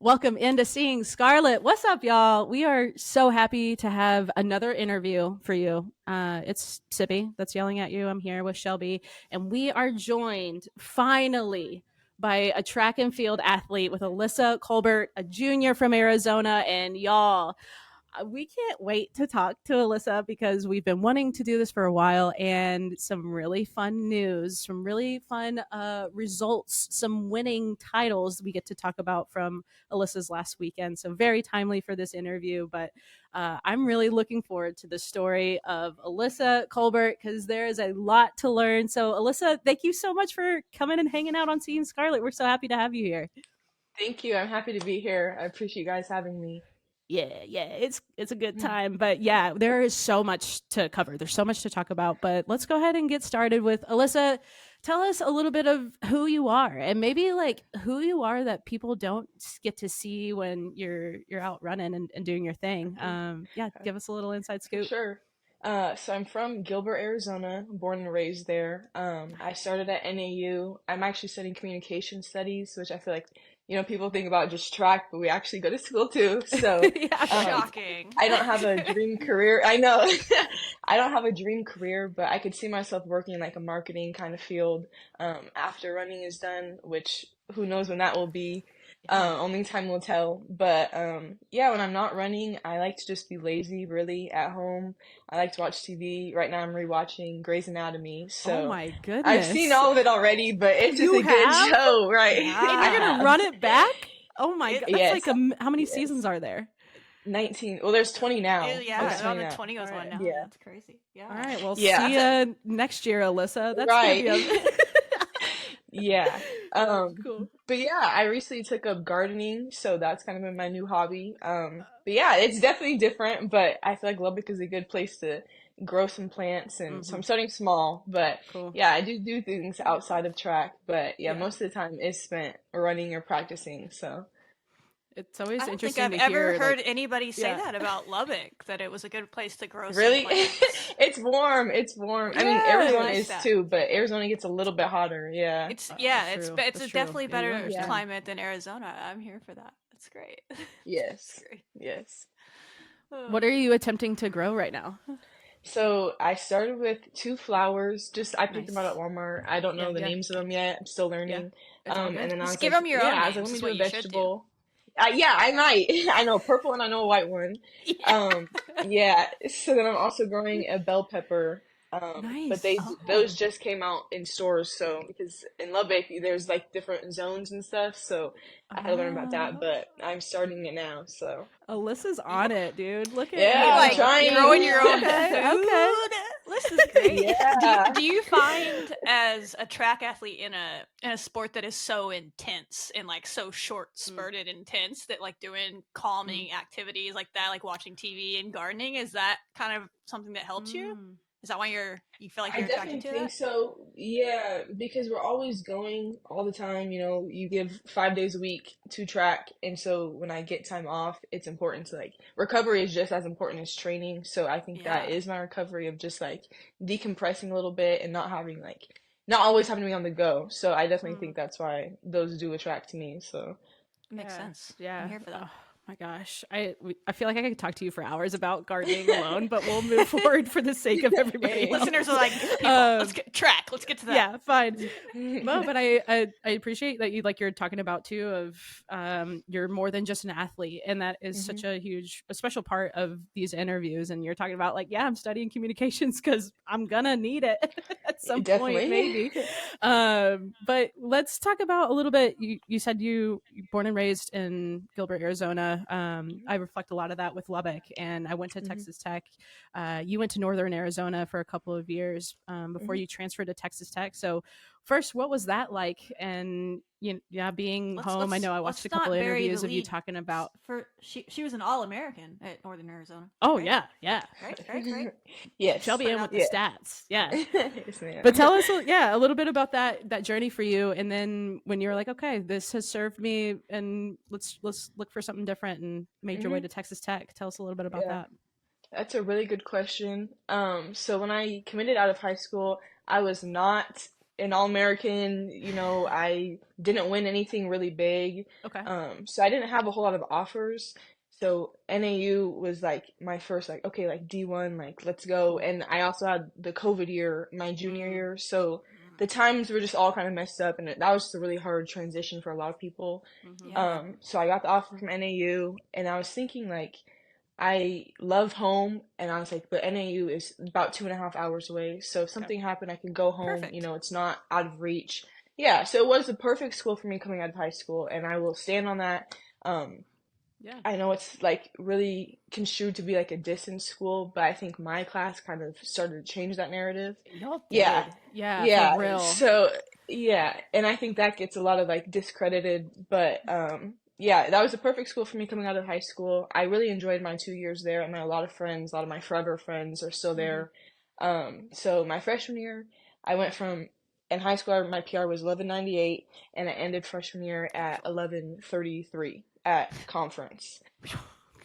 Welcome into Seeing Scarlet. What's up, y'all? We are so happy to have another interview for you. It's Sibby that's yelling at you. I'm here with Shelby, and we are joined finally by a track and field athlete with Alyssa Colbert, a junior from Arizona. And y'all, we can't wait to talk to Alyssa because we've been wanting to do this for a while, and some really fun news, some really fun results, some winning titles we get to talk about from Alyssa's last weekend. So very timely for this interview, but I'm really looking forward to the story of Alyssa Colbert because there is a lot to learn. So Alyssa, thank you so much for coming and hanging out on Seeing Scarlet. We're so happy to have you here. Thank you. I'm happy to be here. I appreciate you guys having me. Yeah, it's a good time. But yeah, there is so much to cover. There's so much to talk about. But let's go ahead and get started with Alyssa. Tell us a little bit of who you are, and maybe like who you are that people don't get to see when you're out running and doing your thing. Yeah, Okay. give us a little inside For scoop. sure. So I'm from Gilbert, Arizona, born and raised there. I started at NAU. I'm actually studying communication studies, which I feel like, people think about just track, but we actually go to school too. So, Yeah, Shocking. I don't have a dream career. I know. I don't have a dream career, but I could see myself working in like a marketing kind of field, after running is done, which who knows when that will be. Only time will tell. But yeah, when I'm not running, I like to just be lazy, really, at home. I like to watch TV. Right now, I'm rewatching Grey's Anatomy, Oh so my I've seen goodness. all of it already. But it's just You a good have? show, right? And I you're gonna Yeah. run have. it back? Oh my god, It, that's like Yes, how many seasons yes. are there? 19. Well, there's 20 now. yeah, There's Okay. they're on 20 the now. 20 All goes on right. now. Yeah. That's crazy. All Yeah. right. Well, Yeah. see you next year, Alyssa. That's gonna Right. be a Yeah. that's cool. But yeah, I recently took up gardening, so that's kind of been my new hobby. But yeah, it's definitely different, but I feel like Lubbock is a good place to grow some plants, and so Mm-hmm. I'm starting small, but Cool. yeah, I do things outside of track, but yeah, Yeah. most of the time is spent running or practicing, so It's I always don't think interesting I've to ever hear, heard like, anybody say yeah. that about Lubbock, that it was a good place to grow some really, plants. it's warm, it's warm. I mean, I Yeah. Arizona like is that. too, but Arizona gets a little bit hotter, yeah. It's yeah, That's true. it's That's a true. definitely Yeah, you better Yeah. understand. climate than Arizona. I'm here for that. That's great. That's Yes. great. Yes. Oh. What are you attempting to grow right now? So I started with two flowers. Just I picked them out at Nice. Walmart. I don't Yeah, know the yeah, names of them yet. I'm still yeah. learning. It's all And good. then I Just was give like, them your yeah, own I was like, names let me is do what a you should do. vegetable. Yeah, I might. I know a purple one. I know a white one. Yeah. Um, yeah. So then I'm also growing a bell pepper. But Nice. those just came out in stores. So because in Lubbock there's like different zones and stuff. So I had to learn about that. Oh, But I'm starting it now. So Alyssa's You on it, dude. Look at you yeah, I'm like you. growing trying. your own Okay, okay. food. This is great. Do you Yeah. do you find as a track athlete in a sport that is so intense and like so short Mm, spurted intense that like doing mm, calming activities like that, like watching TV and gardening, is that kind of something that helps you? mm. Is that why you feel like I you're attracted definitely to think that? so. Yeah, because we're always going all the time. You give 5 days a week to track, and so when I get time off, it's important to like recovery is just as important as training. So I think that Yeah, is my recovery of just like decompressing a little bit and not having like not always having to be on the go. So I definitely Mm. think that's why those do attract to me. So it makes Yeah, sense. I'm yeah. here for that. Oh my gosh, I feel like I could talk to you for hours about gardening alone, but we'll move forward for the sake of everybody hey. else. Listeners are like, people, let's Um, get track. Let's get to that. yeah, fine. No, but I appreciate that you're talking about too of you're more than just an athlete, and that is hmm such a special part of these interviews. And you're talking about like, yeah, I'm studying communications because I'm gonna need it at some point, Definitely. maybe. But let's talk about a little bit. You said you born and raised in Gilbert, Arizona. I reflect a lot of that with Lubbock, and I went to hmm Texas Tech. You went to Northern Arizona for a couple of years before hmm you transferred to Texas Tech. So, first, what was that like? And yeah, being home. I know I watched Let's a couple not of bury the interviews of you lead. talking about. For she was an All-American at Northern Arizona, Oh right? yeah, yeah. Great. Yes. Shelby Put it in out with the there. Yeah. stats. Yeah. Yes, But ma'am. tell us, yeah, a little bit about that journey for you, and then when you were like, okay, this has served me, and let's look for something different, and made your way hmm to Texas Tech. Tell us a little bit about Yeah. that. That's a really good question. So when I committed out of high school, I was not. an All-American. I didn't win anything really big. Okay. So I didn't have a whole lot of offers. So NAU was like my first, like, okay, like D1, like let's go. And I also had the COVID year, my junior year. So the times were just all kind of messed up, and that was just a really hard transition for a lot of people. Yeah. So I got the offer from NAU, and I was thinking, like, I love home, and I was like, but NAU is about 2.5 hours away. So if something happened, I can go home. Perfect. It's not out of reach. Yeah, so it was the perfect school for me coming out of high school, and I will stand on that. Yeah. I know it's like really construed to be like a distance school, but I think my class kind of started to change that narrative. Y'all did. Yeah. Yeah, for real. So yeah, and I think that gets a lot of like discredited, but yeah, that was a perfect school for me coming out of high school. I really enjoyed my 2 years there. I made a lot of friends. A lot of my forever friends are still there. So my freshman year, I went from in high school, my PR was 1198, and I ended freshman year at 1133 at conference.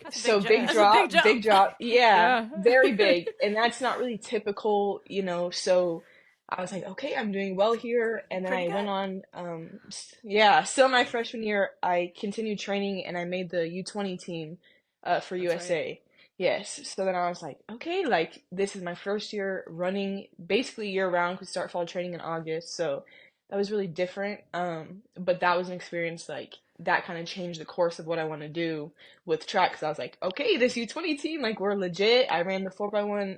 That's a So big jump. That's a big jump. big drop. Yeah, Yeah. very big. And that's not really typical, so I was like, okay, I'm doing well here. And then Pretty I good. went on, still my freshman year, I continued training and I made the U20 team for That's USA. right. Yes. So then I was like, okay, like this is my first year running basically year round, because start fall training in August. So that was really different. But that was an experience like that kind of changed the course of what I want to do with track, because I was like, okay, this U20 team, like we're legit. I ran the 4x1.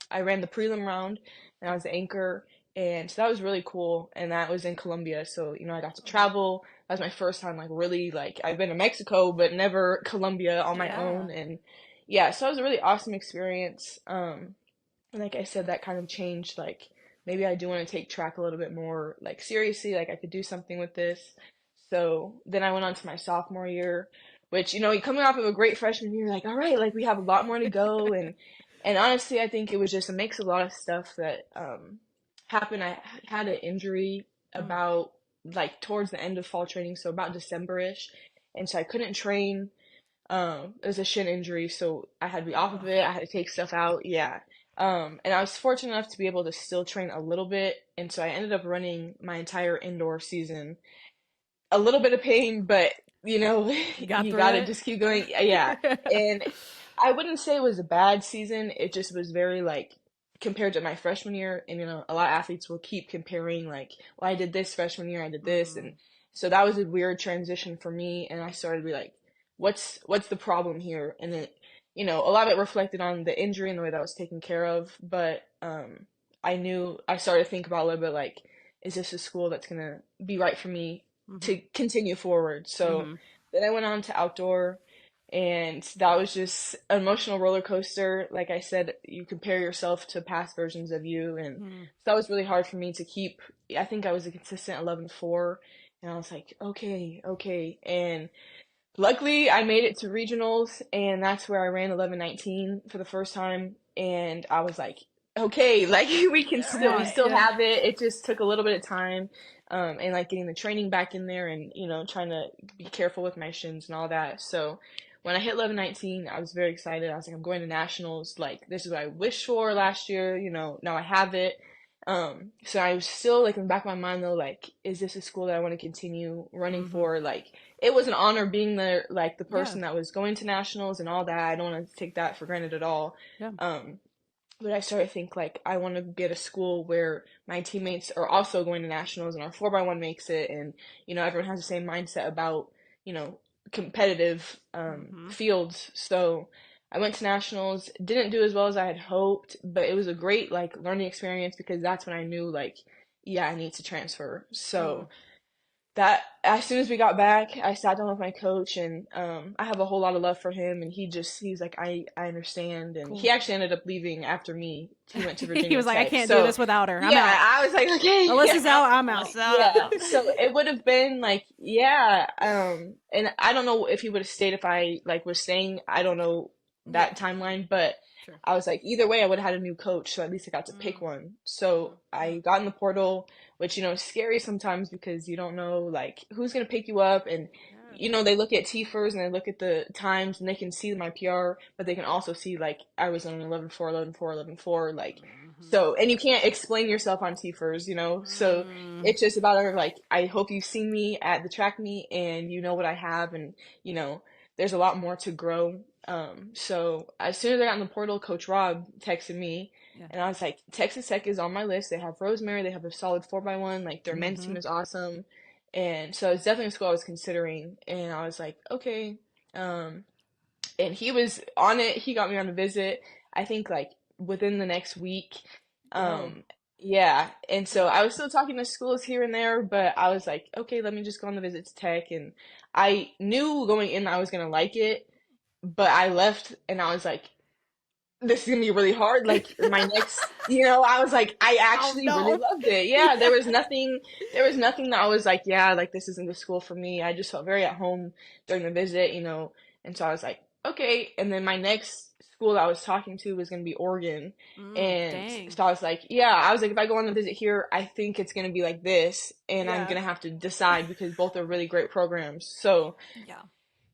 I ran the prelim round, and I was the anchor, and so that was really cool. And that was in Colombia, so I got to travel. That was my first time, like really, like I've been to Mexico, but never Colombia on my own, and yeah, so it was a really awesome experience. And like I said, that kind of changed, like maybe I do want to take track a little bit more like seriously, like I could do something with this. So then I went on to my sophomore year, which, coming off of a great freshman year, like, all right, like we have a lot more to go. And honestly, I think it was just a mix of a lot of stuff that happened. I had an injury about like towards the end of fall training, so about December-ish. And so I couldn't train. It was a shin injury, so I had to be off of it. I had to take stuff out. Yeah. And I was fortunate enough to be able to still train a little bit. And so I ended up running my entire indoor season. A little bit of pain, but you gotta just keep going. Yeah. And I wouldn't say it was a bad season. It just was very like compared to my freshman year, and a lot of athletes will keep comparing like, well, I did this freshman year, I did this, and so that was a weird transition for me, and I started to be like, what's the problem here? And then a lot of it reflected on the injury and the way that was taken care of, but I started to think about a little bit like, is this a school that's gonna be right for me to continue forward? So then I went on to outdoor, and that was just an emotional roller coaster. Like I said, you compare yourself to past versions of you, and so that was really hard for me to keep. I think I was a consistent 11.4, and I was like, okay, and luckily I made it to regionals, and that's where I ran 11.19 for the first time, and I was like, okay, like we still have it. It just took a little bit of time, and like getting the training back in there, and trying to be careful with my shins and all that. So when I hit 11.19, I was very excited. I was like, I'm going to nationals. Like this is what I wished for last year. Now I have it. So I was still like in the back of my mind though, like, is this a school that I want to continue running for? Like, it was an honor being there, like the person that was going to nationals and all that. I don't want to take that for granted at all. Yeah. But I started to think like I want to be at a school where my teammates are also going to nationals and our 4x1 makes it, and everyone has the same mindset about competitive fields. So I went to nationals, didn't do as well as I had hoped, but it was a great like learning experience, because that's when I knew like, yeah, I need to transfer. So that as soon as we got back, I sat down with my coach, and I have a whole lot of love for him, and he's like, I understand, and he actually ended up leaving after me. He went to Virginia He was like, Tech. I can't do this without her. I'm out. I was like, okay, Alyssa's out, I'm out. Yeah, so it would have been like, and I don't know if he would have stayed if I like was staying. I don't know that timeline, but I was like, either way, I would have had a new coach, so at least I got to pick one. So I got in the portal, which is scary sometimes, because you don't know like who's gonna pick you up, and they look at TFers and they look at the times, and they can see my PR, but they can also see like I was on 11.4, like So, and you can't explain yourself on TFers, so it's just about like, I hope you've seen me at the track meet and you know what I have, and there's a lot more to grow. So as soon as I got in the portal, Coach Rob texted me, and I was like, Texas Tech is on my list. They have Rosemary, they have a solid 4x1, like their men's team is awesome. And so it's definitely a school I was considering, and I was like, okay. And he was on it. He got me on a visit, I think like within the next week. Yeah. And so I was still talking to schools here and there, but I was like, okay, let me just go on the visit to Tech. And I knew going in I was going to like it, but I left and I was like, this is gonna be really hard. Like my next, I was like, I actually really loved it. Yeah, there was nothing that I was like, yeah, like this isn't the school for me. I just felt very at home during the visit, and so I was like, okay. And then my next school that I was talking to was gonna be Oregon, and so I was like, yeah, I was like, if I go on the visit here, I think it's gonna be like this, and I'm gonna have to decide because both are really great programs. So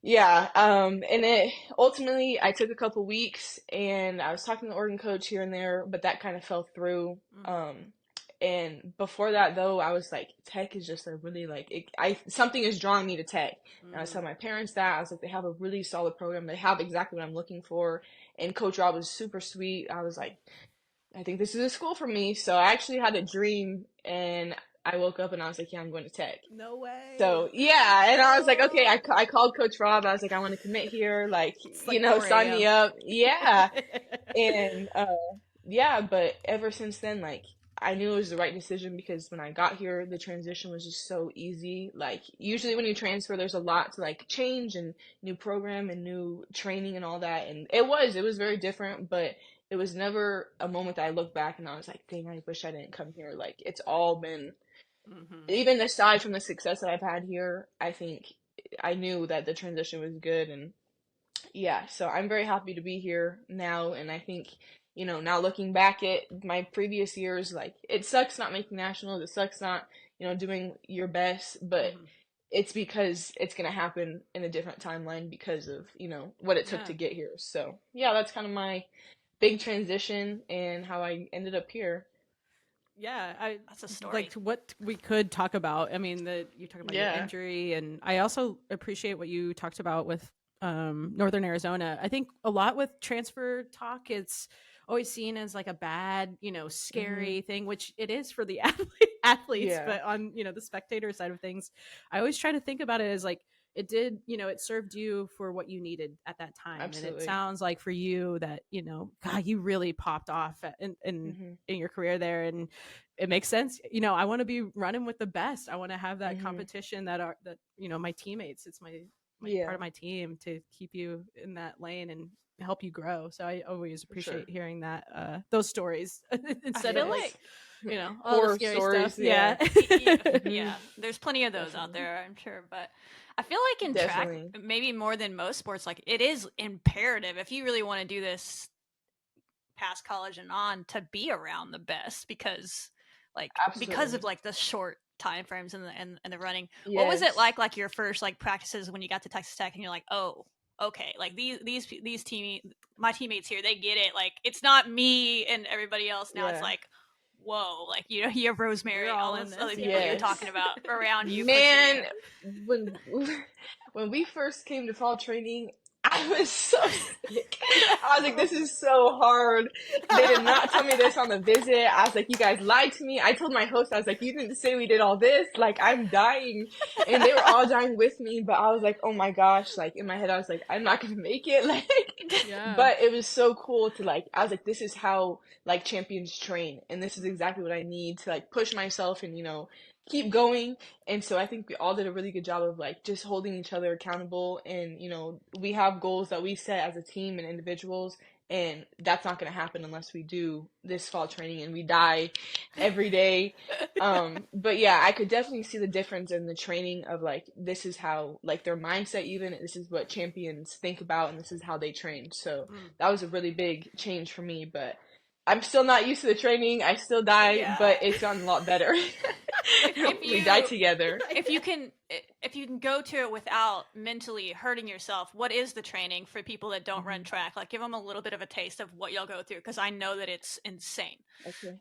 yeah, and it ultimately I took a couple weeks and I was talking to the Oregon coach here and there, but that kind of fell through. And before that though, I was like, Tech is just a really something is drawing me to Tech. And I was telling my parents that I was like, they have a really solid program. They have exactly what I'm looking for. And Coach Rob was super sweet. I was like, I think this is a school for me. So I actually had a dream, and I woke up and I was like, yeah, I'm going to Tech. No way. So, yeah, and I was like, okay, I called Coach Rob. I was like, I want to commit here, sign me up. Yeah. And, yeah, but ever since then, I knew it was the right decision because when I got here, the transition was just so easy. Usually when you transfer, there's a lot to, change and new program and new training and all that. And it was very different, but it was never a moment that I looked back and I was like, dang, I wish I didn't come here. It's all been, even aside from the success that I've had here, I think I knew that the transition was good. And yeah, so I'm very happy to be here now. And I think, now looking back at my previous years, it sucks not making nationals. It sucks not, doing your best, but it's because it's going to happen in a different timeline because of, what it took to get here. So yeah, that's kind of my big transition and how I ended up here. Yeah, that's a story. What we could talk about. I mean, you talk about your injury, and I also appreciate what you talked about with Northern Arizona. I think a lot with transfer talk, it's always seen as a bad, scary thing, which it is for the athletes. But on the spectator side of things, I always try to think about it as it did, it served you for what you needed at that time. Absolutely. And it sounds like for you that, God, you really popped off in your career there. And it makes sense. I want to be running with the best. I want to have that competition that my teammates, it's my part of my team to keep you in that lane and help you grow. So I always appreciate hearing that, those stories instead of all the scary stories, stuff. Yeah. Yeah. There's plenty of those out there, I'm sure. But I feel like in track, maybe more than most sports, it is imperative if you really want to do this past college and on to be around the best because because of the short time frames and the running. Yes. What was it like your first practices when you got to Texas Tech and you're like, oh, okay, these my teammates here, they get it. It's not me and everybody else now. It's whoa, you have Rosemary, all those other people you're talking about around you. Man, when we first came to fall training, I was so sick. I was like, this is so hard. They did not tell me this on the visit. I was like, you guys lied to me. I told my host, I was like, you didn't say we did all this. I'm dying. And they were all dying with me. But I was like, oh my gosh. In my head, I was like, I'm not going to make it. But it was so cool to I was like, this is how champions train. And this is exactly what I need to push myself and, keep going. And so I think we all did a really good job of just holding each other accountable. And we have goals that we set as a team and individuals, and that's not going to happen unless we do this fall training and we die every day. But yeah, I could definitely see the difference in the training of this is how their mindset, even this is what champions think about and this is how they train. So that was a really big change for me. But I'm still not used to the training. I still die, but it's gotten a lot better. We die together. If you can go to it without mentally hurting yourself, what is the training for people that don't run track? Like, give them a little bit of a taste of what y'all go through, because I know that it's insane. Okay.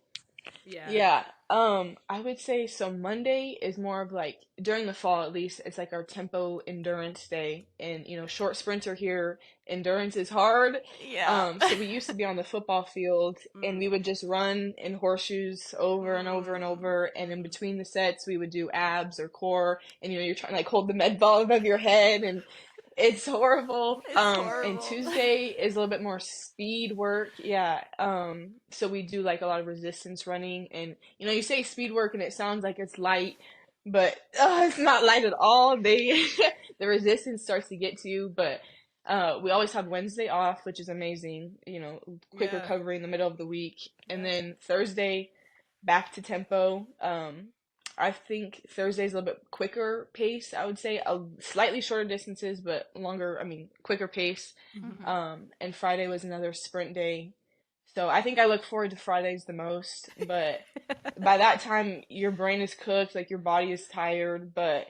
Yeah. I would say so Monday is more of like, during the fall at least, it's like our tempo endurance day. And, short sprints are here. Endurance is hard. Yeah. So we used to be on the football field and we would just run in horseshoes over and over and over. And in between the sets, we would do abs or core. And, you're trying to like hold the med ball above your head, and it's horrible. And Tuesday is a little bit more speed work. Yeah. So we do like a lot of resistance running, and you say speed work and it sounds like it's light, but it's not light at all. The resistance starts to get to you, but we always have Wednesday off, which is amazing. Quick recovery in the middle of the week, and then Thursday back to tempo. I think Thursday's a little bit quicker pace, I would say. Slightly shorter distances, but quicker pace. And Friday was another sprint day. So I think I look forward to Fridays the most. But by that time, your brain is cooked, like your body is tired. But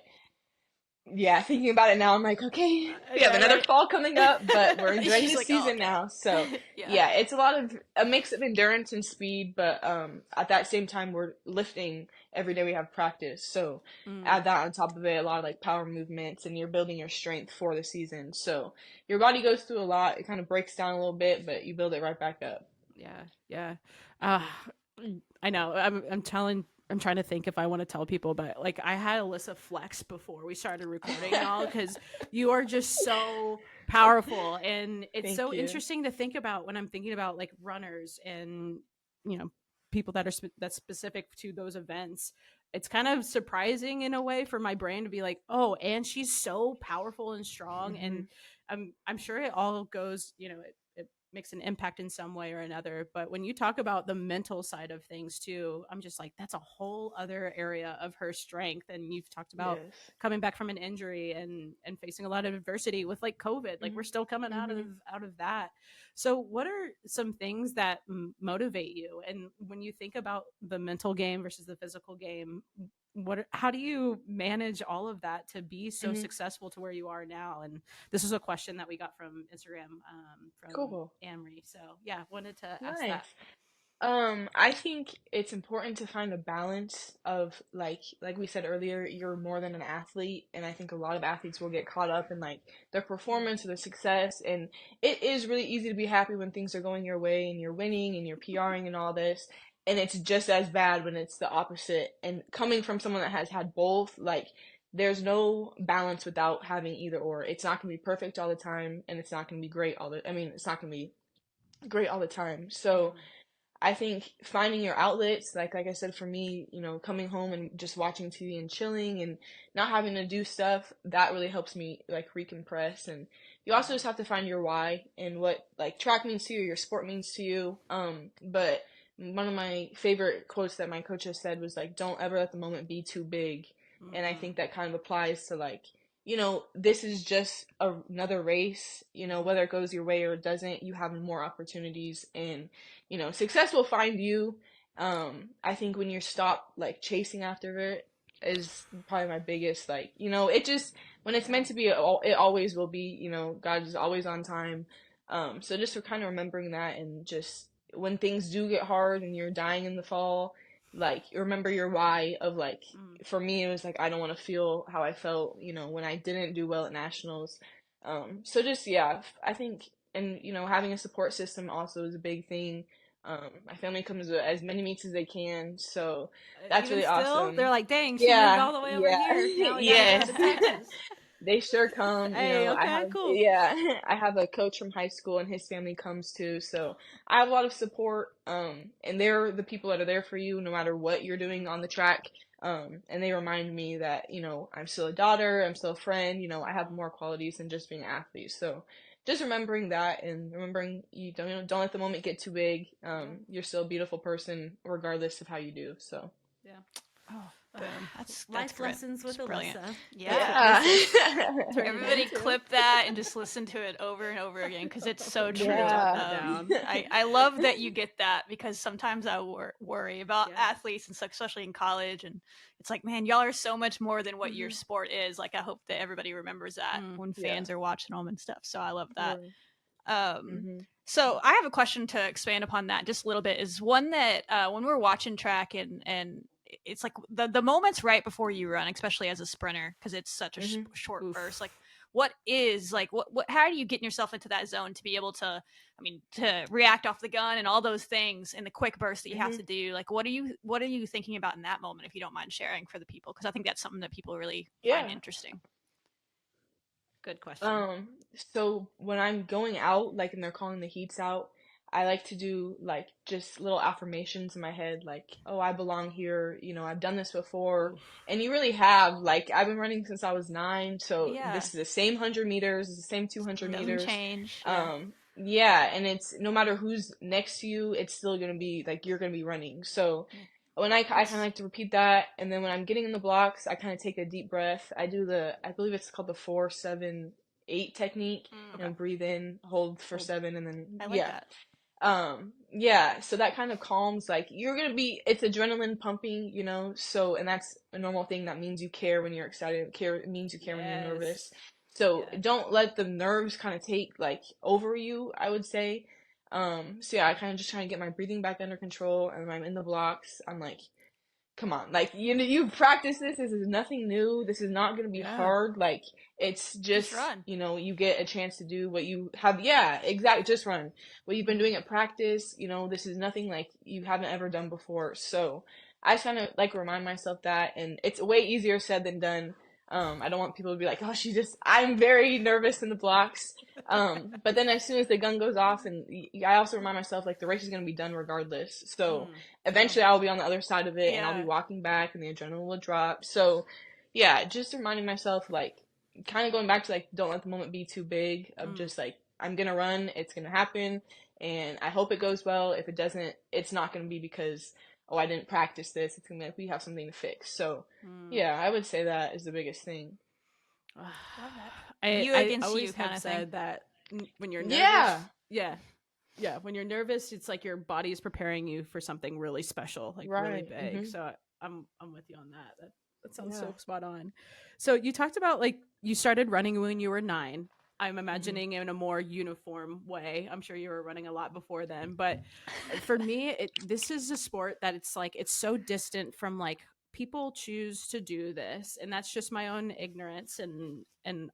yeah, thinking about it now, I'm like, okay, we have another fall coming up, but we're enjoying the season now. So yeah, it's a mix of endurance and speed, but at that same time, we're lifting every day we have practice. So add that on top of it, a lot of like power movements, and you're building your strength for the season. So your body goes through a lot. It kind of breaks down a little bit, but you build it right back up. Yeah. I know. I'm trying to think if I want to tell people, but like I had Alyssa flex before we started recording, y'all, because you are just so powerful, and it's so interesting to think about when I'm thinking about like runners and people that are that's specific to those events. It's kind of surprising in a way for my brain to be like, oh, and she's so powerful and strong, and I'm sure it all goes, it makes an impact in some way or another. But when you talk about the mental side of things too, I'm just like, that's a whole other area of her strength. And you've talked about coming back from an injury and facing a lot of adversity with like COVID. Like we're still coming out of that. So what are some things that motivate you? And when you think about the mental game versus the physical game, how do you manage all of that to be so successful to where you are now? And this is a question that we got from Instagram, from Amory. So yeah, wanted to ask that. I think it's important to find a balance of like we said earlier, you're more than an athlete, and I think a lot of athletes will get caught up in like their performance or their success, and it is really easy to be happy when things are going your way and you're winning and you're PRing and all this, and it's just as bad when it's the opposite. And coming from someone that has had both, like there's no balance without having either or. It's not going to be perfect all the time, and it's not going to be great it's not going to be great all the time. So I think finding your outlets, like I said, for me, coming home and just watching TV and chilling and not having to do stuff, that really helps me like recompress. And you also just have to find your why and what like track means to you, your sport means to you. But one of my favorite quotes that my coach has said was like, don't ever let the moment be too big. And I think that kind of applies to like, this is just another race, whether it goes your way or it doesn't, you have more opportunities, and, success will find you. I think when you stop like chasing after it is probably my biggest, like, it just, when it's meant to be, it always will be, God is always on time. So just for kind of remembering that, and just when things do get hard and you're dying in the fall, like remember your why of like, for me it was like, I don't want to feel how I felt when I didn't do well at nationals. So just I think, and having a support system also is a big thing. My family comes to as many meets as they can, so that's Even really still, awesome. They're like, dang, she moved all the way over here. Now we gotta go to Texas. They sure come. Hey, okay, cool. I have a coach from high school, and his family comes too. So I have a lot of support. And they're the people that are there for you no matter what you're doing on the track. And they remind me that I'm still a daughter, I'm still a friend. I have more qualities than just being an athlete. So just remembering that, and remembering you don't let the moment get too big. You're still a beautiful person regardless of how you do. So yeah. Oh, That's life great. lessons with brilliant. Alyssa. Yeah. Everybody clip that and just listen to it over and over again because it's so true. I love that you get that because sometimes I worry about athletes and stuff, especially in college, and it's like, man, y'all are so much more than what your sport is. Like, I hope that everybody remembers that when fans are watching them and stuff. So I love that. So I have a question to expand upon that just a little bit. Is one that when we're watching track and it's like the moments right before you run, especially as a sprinter, because it's such a short burst. Like, what how are you getting yourself into that zone to be able to, to react off the gun and all those things in the quick burst that you have to do? Like, what are you thinking about in that moment, if you don't mind sharing for the people? Because I think that's something that people really find interesting. Good question. So when I'm going out, like, and they're calling the heats out, I like to do, like, just little affirmations in my head, like, oh, I belong here, I've done this before. And you really have, like, I've been running since I was 9, so this is the same 100 meters, it's the same 200 meters. Doesn't change. And it's, no matter who's next to you, it's still gonna be, like, you're gonna be running. So when I kind of like to repeat that, and then when I'm getting in the blocks, I kind of take a deep breath. I do I believe it's called the 4-7-8 technique. Breathe in, hold for 7, and then I like that. So that kind of calms, like, it's adrenaline pumping, so, and that's a normal thing. That means you care when you're excited. It means you care when you're nervous. So don't let the nerves kind of take, like, over you, I would say. I kind of just try to get my breathing back under control, and when I'm in the blocks, I'm like, come on, like, you've practiced this. This is nothing new. This is not going to be hard. Like, it's just run. You get a chance to do what you have. Yeah, exactly. Just run. What you've been doing at practice, this is nothing like you haven't ever done before. So I just kind of like remind myself that, and it's way easier said than done. I don't want people to be like, oh, I'm very nervous in the blocks. But then as soon as the gun goes off, and I also remind myself, like, the race is going to be done regardless. So eventually I'll be on the other side of it, and I'll be walking back, and the adrenaline will drop. So just reminding myself, like, kind of going back to, like, don't let the moment be too big, of just, like, I'm going to run, it's going to happen, and I hope it goes well. If it doesn't, it's not going to be because, oh, I didn't practice this. It's going to be like, we have something to fix. So I would say that is the biggest thing. I always have said that when you're nervous, when you're nervous, it's like your body is preparing you for something really special, like really big. So I'm with you on that. That sounds so spot on. So you talked about, like, you started running when you were 9. I'm imagining in a more uniform way. I'm sure you were running a lot before then, but for me, this is a sport that it's like, it's so distant from, like, people choose to do this, and that's just my own ignorance, and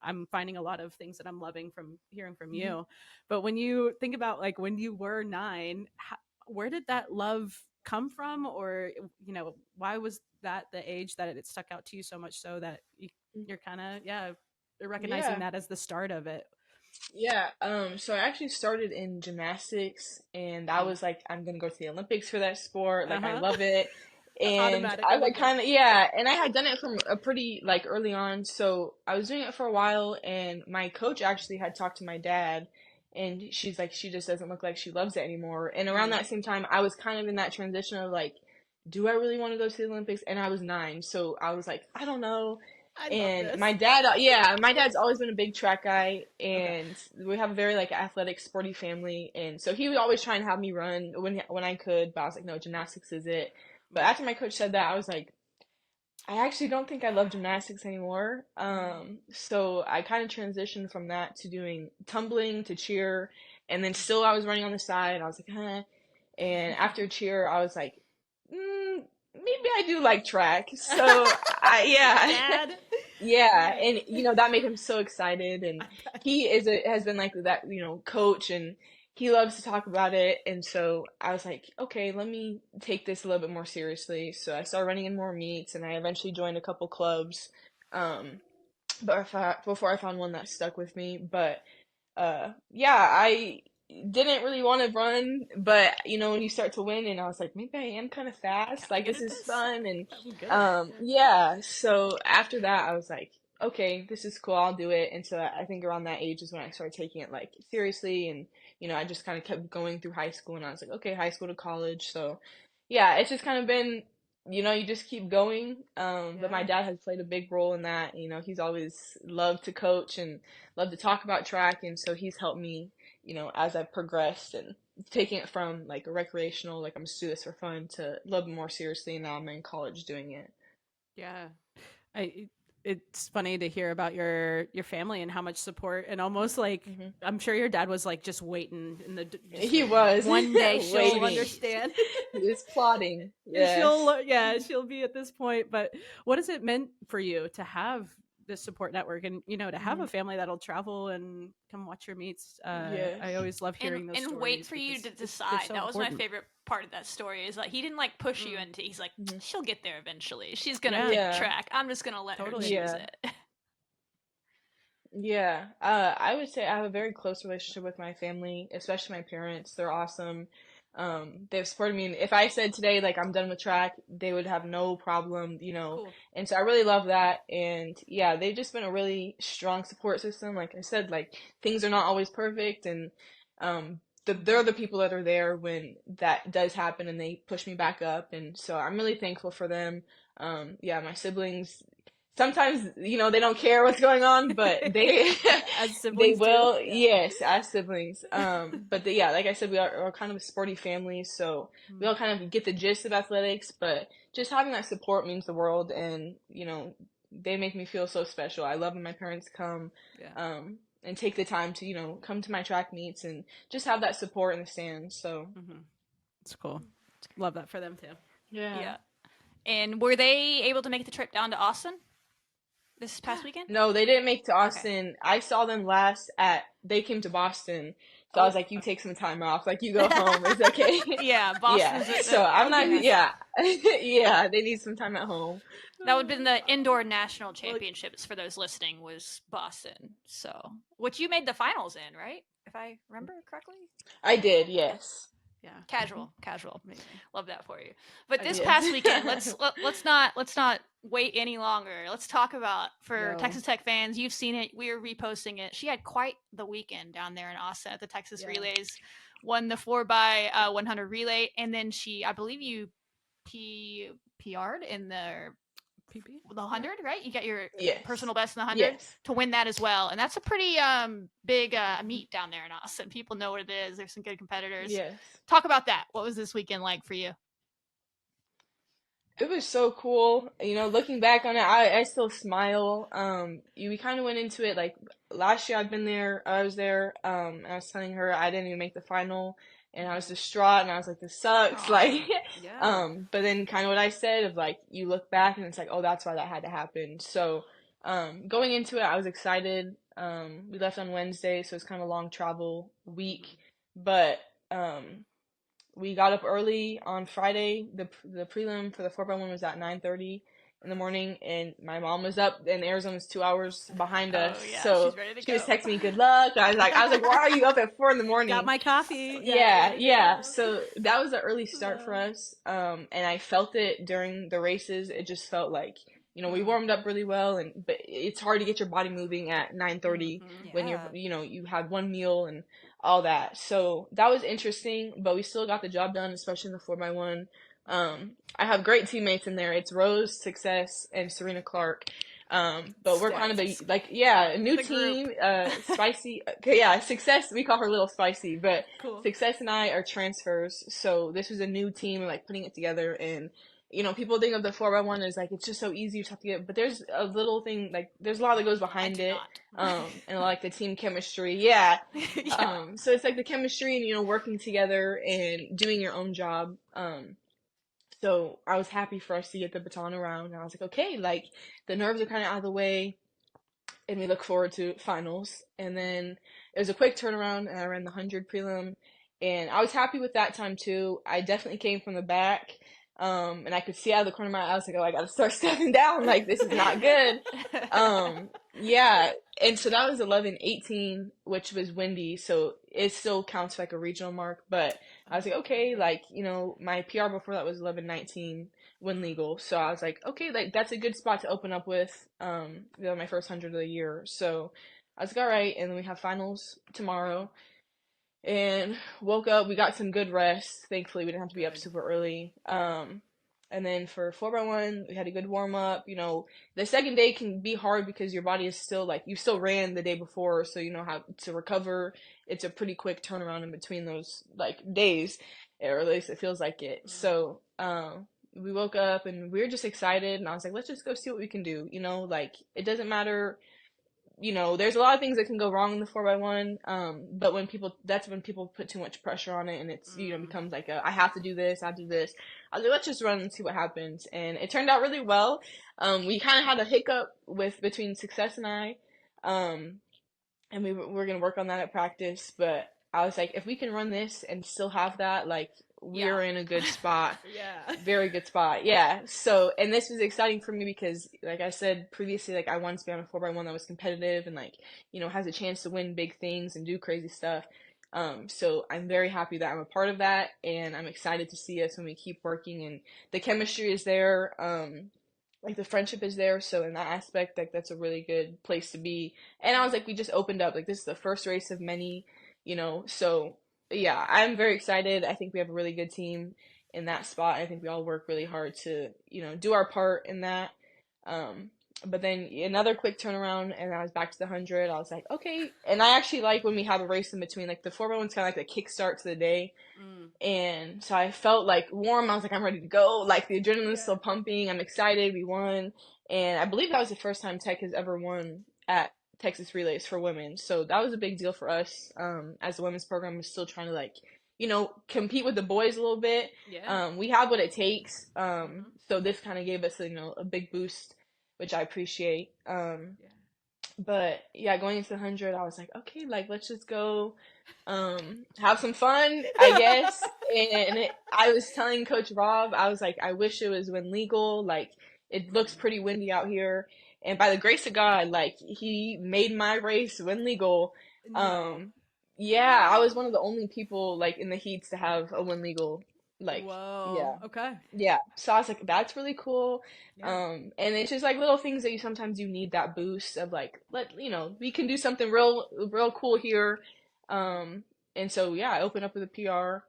I'm finding a lot of things that I'm loving from hearing from you. But when you think about, like, when you were 9, where did that love come from? Or why was that the age that it stuck out to you so much, so that you're kind of recognizing that as the start of it? So I actually started in gymnastics, and I was like, I'm gonna go to the Olympics for that sport. Like, I love it. And I was like, kind of, and I had done it from a pretty, like, early on. So I was doing it for a while, and my coach actually had talked to my dad, and she's like, she just doesn't look like she loves it anymore. And around that same time, I was kind of in that transition of, like, do I really want to go to the Olympics? And I was 9, so I was like, I don't know. And my dad's always been a big track guy, and we have a very, like, athletic, sporty family, and so he would always try and have me run when I could, but I was like, no, gymnastics is it. But after my coach said that, I was like, I actually don't think I love gymnastics anymore. So I kind of transitioned from that to doing tumbling to cheer, and then still I was running on the side. I was like, huh. And after cheer, I was like, maybe I do like track. So Dad. And that made him so excited, and he has been like that, coach, and he loves to talk about it. And so I was like, okay, let me take this a little bit more seriously. So I started running in more meets, and I eventually joined a couple clubs. But before I found one that stuck with me. But I didn't really want to run, but when you start to win, and I was like, maybe I am kind of fast. Like, this is fun, and So after that, I was like, okay, this is cool. I'll do it. And so I think around that age is when I started taking it, like, seriously, and I just kind of kept going through high school, and I was like, okay, high school to college. So it's just kind of been you just keep going. But my dad has played a big role in that. He's always loved to coach and loved to talk about track, and so he's helped me, as I've progressed and taking it from like a recreational, like I'm just do this for fun, to a little bit more seriously. And now I'm in college doing it. Yeah. It's funny to hear about your family and how much support, and almost like I'm sure your dad was like just waiting in the he was one day she'll understand. He's plotting. Yes. She'll be at this point. But what has it meant for you to have this support network, and to have a family that'll travel and come watch your meets? I always love hearing those stories. And wait for you to decide. That was my favorite part of that story, is like he didn't like push you into. He's like, she'll get there eventually. She's gonna pick track. I'm just gonna let her choose it. Yeah, I would say I have a very close relationship with my family, especially my parents. They're awesome. They've supported me. And if I said today, like, I'm done with track, they would have no problem, Cool. And so I really love that. And yeah, they've just been a really strong support system. Like I said, like, things are not always perfect, and they're the people that are there when that does happen, and they push me back up. And so I'm really thankful for them. My siblings, sometimes, they don't care what's going on, but they they will. Too. Yes, as siblings. But like I said, we're kind of a sporty family, so we all kind of get the gist of athletics, but just having that support means the world. And they make me feel so special. I love when my parents come and take the time to come to my track meets and just have that support in the stands. So it's cool. Love that for them too. Yeah. And were they able to make the trip down to Austin this past weekend? No, they didn't make it to Austin. Okay. I saw them last they came to Boston. So I was like, you take some time off. Like, you go home. It's okay. Yeah, Boston. Yeah. So I'm not, yeah, they need some time at home. That would have been the indoor national championships for those listening, was Boston. So, which you made the finals in, right? If I remember correctly? I did, yes. Yeah, casual. Amazing. Love that for you. But this past weekend, let's not wait any longer. Let's talk about, for Texas Tech fans, you've seen it. We are reposting it. She had quite the weekend down there in Austin at the Texas Relays. Won the 4x100 relay, and then I believe you PR'd in the 100, right? You got your personal best in the 100 to win that as well. And that's a pretty big meet down there in Austin. People know what it is. There's some good competitors. Yes. Talk about that. What was this weekend like for you? It was so cool. Looking back on it, I still smile. We kind of went into it like last year. I was there, and I was telling her I didn't even make the final. And I was distraught, and I was like, this sucks. But then kind of what I said of like, you look back and it's like, oh, that's why that had to happen. So, going into it, I was excited. We left on Wednesday, so it's kind of a long travel week, but, we got up early on Friday. The prelim for the 4x1 was at 9:30 in the morning, and my mom was up, and Arizona's 2 hours behind us. So she was texting me good luck. I was like, why are you up at 4 a.m? Got my coffee. Yeah. So that was an early start for us. And I felt it during the races. It just felt like, we warmed up really well, but it's hard to get your body moving at 9:30 when you had one meal and all that. So that was interesting, but we still got the job done, especially in the 4x1. I have great teammates in there. It's Rose, Success, and Serena Clark. But we're kind of a new team, Spicy. Success, we call her Little Spicy, but cool. Success and I are transfers. So this was a new team, like putting it together. And, people think of the 4x1 as like, it's just so easy, you just have to get, but there's a little thing, like there's a lot that goes behind it. And like the team chemistry. Yeah. So it's like the chemistry and, working together and doing your own job. So I was happy for us to get the baton around, and I was like, okay, like the nerves are kind of out of the way, and we look forward to finals. And then it was a quick turnaround, and I ran the 100 prelim, and I was happy with that time too. I definitely came from the back, and I could see out of the corner of my eye. I was like, oh, I got to start stepping down. Like, this is not good. And so that was 11:18, which was windy, so it still counts like a regional mark. But I was like, okay, like, my PR before that was 11:19 wind legal. So I was like, okay, like that's a good spot to open up with, my first 100 of the year. So I was like, all right. And then we have finals tomorrow, and woke up. We got some good rest. Thankfully, we didn't have to be up super early. And then for 4x1, we had a good warm up. You know, the second day can be hard because your body is still like, you still ran the day before, so you know how to recover. It's a pretty quick turnaround in between those like days, or at least it feels like it. So, we woke up and we were just excited, and I was like, let's just go see what we can do. You know, like it doesn't matter, you know, there's a lot of things that can go wrong in the 4x1, but that's when people put too much pressure on it, and it's, you know, becomes like I have to do this, I have to do this. I was like, let's just run and see what happens, and it turned out really well. We kind of had a hiccup between Success and I, and we're gonna work on that at practice, but I was like, if we can run this and still have that, like, we're in a good spot. Yeah. Very good spot. Yeah. So, and this was exciting for me because, like I said previously, like, I wanted to be on a 4x1 that was competitive and, like, you know, has a chance to win big things and do crazy stuff. So I'm very happy that I'm a part of that, and I'm excited to see us when we keep working, and the chemistry is there. Like the friendship is there, so in that aspect, like that's a really good place to be. And I was like, we just opened up, like this is the first race of many, you know, so yeah, I'm very excited. I think we have a really good team in that spot. I think we all work really hard to, you know, do our part in that. But then another quick turnaround, and I was back to the 100. I was like, okay. And I actually like when we have a race in between, like the 4x1's kind of like the kickstart to the day. And so I felt like warm. I was like, I'm ready to go. Like the adrenaline is still pumping. I'm excited. We won. And I believe that was the first time Tech has ever won at Texas Relays for women. So that was a big deal for us. As the women's program is still trying to, like, you know, compete with the boys a little bit. Yeah. We have what it takes. So this kind of gave us, you know, a big boost, which I appreciate. But yeah, going into the 100, I was like, okay, like, let's just go, have some fun, I guess. And I was telling Coach Rob, I was like, I wish it was wind legal. Like, it looks pretty windy out here. And by the grace of God, like, he made my race wind legal. Yeah, I was one of the only people, like, in the heats to have a wind legal. Like, whoa. Okay. Yeah. So I was like, that's really cool. And it's just like little things that sometimes you need that boost of like, you know, we can do something real cool here. And so yeah, I opened up with a PR,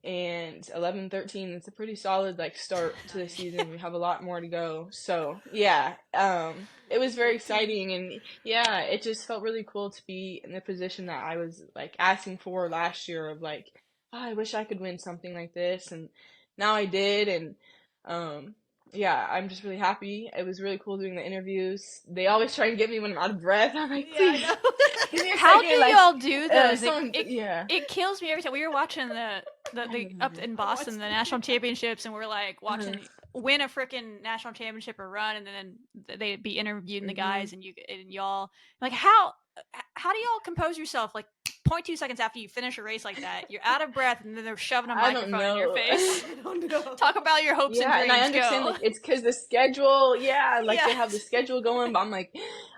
and 11-13, it's a pretty solid like start to the season. We have a lot more to go. So yeah, it was very exciting, and yeah, it just felt really cool to be in the position that I was like asking for last year of like, oh, I wish I could win something like this, and now I did. And yeah, I'm just really happy. It was really cool doing the interviews. They always try and get me when I'm out of breath. I'm like, please, give me a How second. do Like, y'all do those? yeah. It kills me every time. We were watching the up in Boston, the national championships, and we're like watching win a freaking national championship or run, and then they'd be interviewing the guys, and y'all like, how do y'all compose yourself like 0.2 seconds after you finish a race like that? You're out of breath, and then they're shoving a microphone in your face. I don't know. Talk about your hopes and dreams. And I understand, Go. like, it's because the schedule, they have the schedule going, but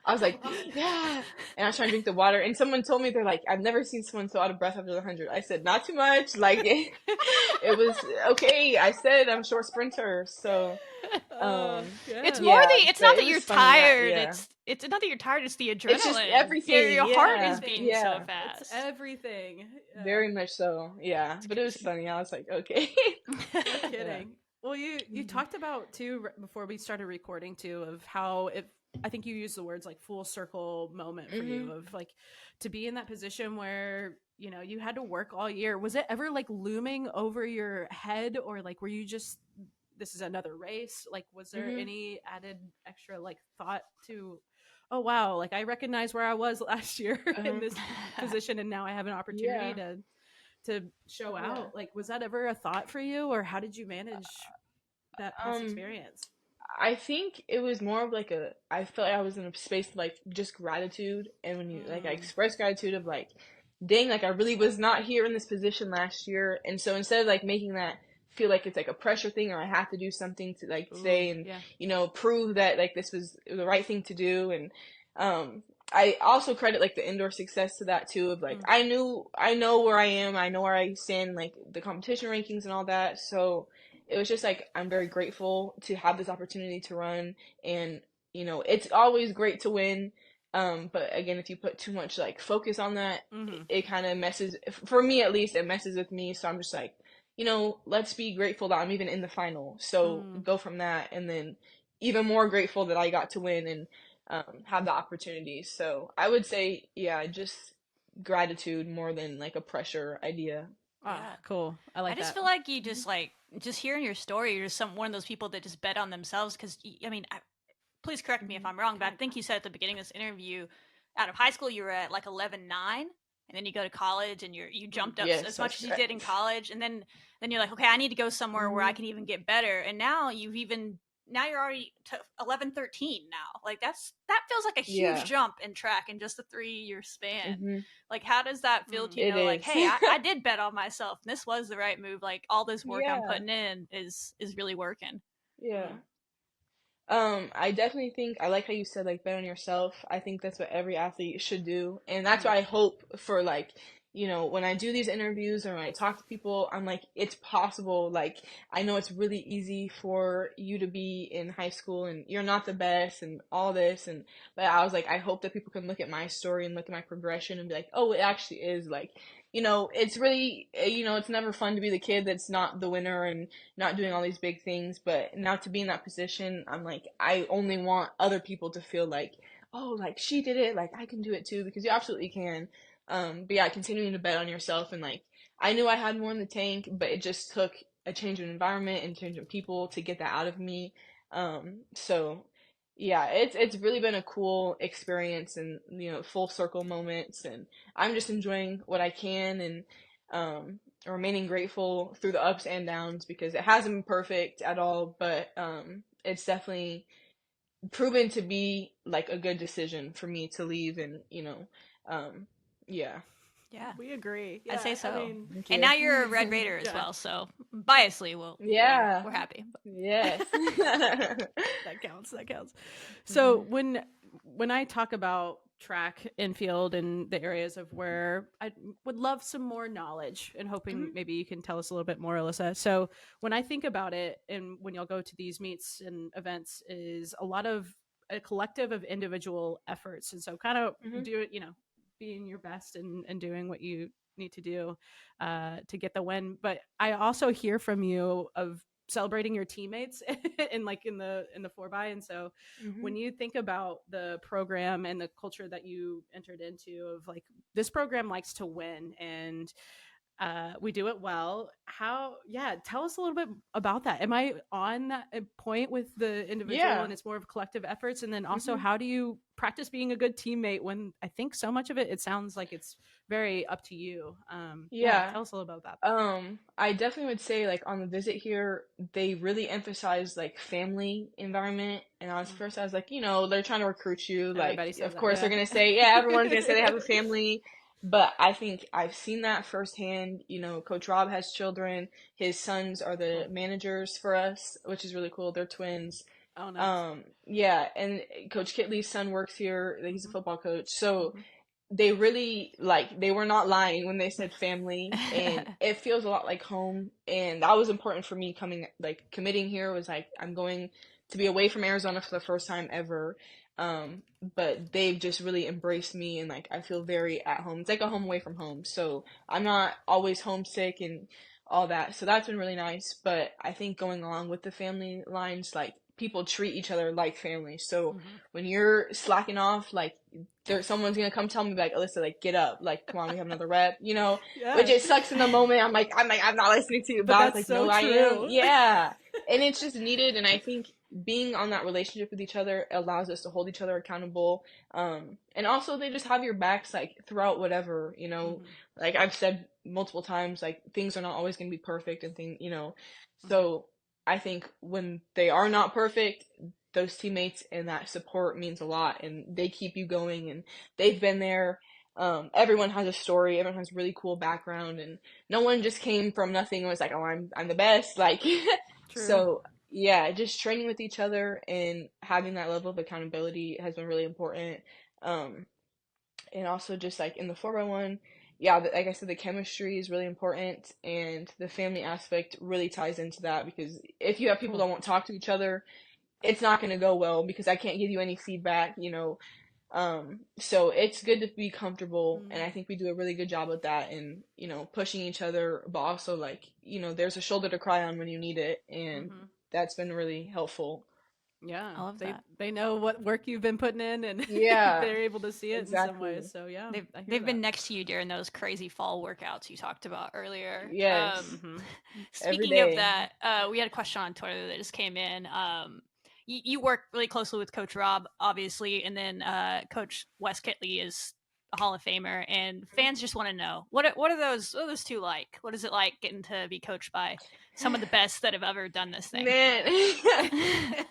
I was like, yeah. And I was trying to drink the water, and someone told me, they're like, I've never seen someone so out of breath after the 100. I said, not too much. Like, it was okay. I said I'm a short sprinter, so. It's more it's not that you're tired. It's not that you're tired. It's the adrenaline. It's just everything. Your heart is beating so fast. It's everything. Very much so. Yeah, but it was funny. I was like, okay. No kidding. Well, you talked about too before we started recording too of how I think you used the words like full circle moment for you of like to be in that position where, you know, you had to work all year. Was it ever like looming over your head, or like were you just, this is another race? Like, was there any added extra like thought to, oh wow, like I recognize where I was last year in this position, and now I have an opportunity to show out. Like, was that ever a thought for you, or how did you manage that past experience? I think it was more of like I felt like I was in a space of like just gratitude, and when you like I expressed gratitude of like, dang, like I really was not here in this position last year, and so instead of like making that feel like it's like a pressure thing, or I have to do something to like say and you know, prove that like this was the right thing to do. And I also credit like the indoor success to that too, of like I know where I am, I know where I stand, like the competition rankings and all that. So it was just like, I'm very grateful to have this opportunity to run, and you know, it's always great to win. But again, if you put too much like focus on that, it kind of messes, for me at least, it messes with me. So I'm just like, let's be grateful that I'm even in the final. So go from that, and then even more grateful that I got to win and have the opportunity. So I would say, yeah, just gratitude more than like a pressure idea. Yeah, cool. I just feel like you just hearing your story, you're just one of those people that just bet on themselves. Because please correct me if I'm wrong, but I think you said at the beginning of this interview, out of high school you were at like 11.9, and then you go to college and you jumped up as much as you did in college, and then you're like, okay, I need to go somewhere where I can even get better, and now you're already to 11.13 now. Like that feels like a huge jump in track in just a 3-year span. Like, how does that feel to you know, like, hey, I did bet on myself, and this was the right move. Like, all this work I'm putting in is really working. I definitely think, I like how you said, like, bet on yourself. I think that's what every athlete should do. And that's what I hope for, like, when I do these interviews or when I talk to people, I'm like, it's possible. Like, I know it's really easy for you to be in high school and you're not the best and all this. But I was like, I hope that people can look at my story and look at my progression and be like, oh, it actually is like, it's really, it's never fun to be the kid that's not the winner and not doing all these big things. But now to be in that position, I'm like, I only want other people to feel like, oh, like she did it, like I can do it too, because you absolutely can. But yeah, continuing to bet on yourself, and like, I knew I had more in the tank, but it just took a change of environment and change of people to get that out of me. So yeah, it's really been a cool experience, and full circle moments, and I'm just enjoying what I can, and remaining grateful through the ups and downs, because it hasn't been perfect at all, but it's definitely proven to be like a good decision for me to leave, and yeah. Yeah, we agree. I'd say so. And now you're a Red Raider as well, so biasly, we're happy. Yes. That counts. So when I talk about track and field and the areas of where I would love some more knowledge, and hoping maybe you can tell us a little bit more, Alyssa. So when I think about it, and when y'all go to these meets and events, is a lot of a collective of individual efforts. And so kind of do it, being your best and doing what you need to do to get the win. But I also hear from you of celebrating your teammates in the 4x. And so when you think about the program and the culture that you entered into, of like, this program likes to win and we do it well. Tell us a little bit about that. Am I on that point with the individual and it's more of collective efforts? And then also, how do you practice being a good teammate when I think so much of it sounds like it's very up to you? Tell us a little about that. I definitely would say, like, on the visit here, they really emphasize like family environment. And I was like, they're trying to recruit you. Everybody like, of course they're going to say, everyone's going to say they have a family. But I think I've seen that firsthand. Coach Rob has children. His sons are the managers for us, which is really cool. They're twins. Oh, nice. And Coach Kitley's son works here. He's a football coach. So they really, like, they were not lying when they said family, and it feels a lot like home. And that was important for me committing here, was like, I'm going to be away from Arizona for the first time ever. But they've just really embraced me, and like, I feel very at home. It's like a home away from home. So I'm not always homesick and all that. So that's been really nice. But I think going along with the family lines, like, people treat each other like family. So when you're slacking off, like, someone's gonna come tell me, like, Alyssa, like, get up, like, come on, we have another rep, which it sucks in the moment. I'm like, I'm not listening to you, but I was like, so no, true. I am. And it's just needed. And I think being on that relationship with each other allows us to hold each other accountable. And also, they just have your backs, like, throughout whatever, like I've said multiple times, like, things are not always gonna be perfect, and so I think when they are not perfect, those teammates and that support means a lot, and they keep you going, and they've been there. Everyone has a story. Everyone has really cool background, and no one just came from nothing and was like, oh, I'm the best. Like, so yeah, just training with each other and having that level of accountability has been really important. And also just like in the 4x1, like I said, the chemistry is really important, and the family aspect really ties into that, because if you have people that won't talk to each other, it's not going to go well, because I can't give you any feedback, So it's good to be comfortable, and I think we do a really good job of that, and pushing each other, but also like there's a shoulder to cry on when you need it, and that's been really helpful. Yeah, I love that. They know what work you've been putting in, and Yeah, they're able to see it exactly. in some ways. So yeah, they've been next to you during those crazy fall workouts you talked about earlier. Yes. Speaking of that, we had a question on Twitter that just came in. You work really closely with Coach Rob, obviously, and then Coach Wes Kitley is a Hall of Famer, and fans just want to know what are those two like? What is it like getting to be coached by some of the best that have ever done this thing? Man,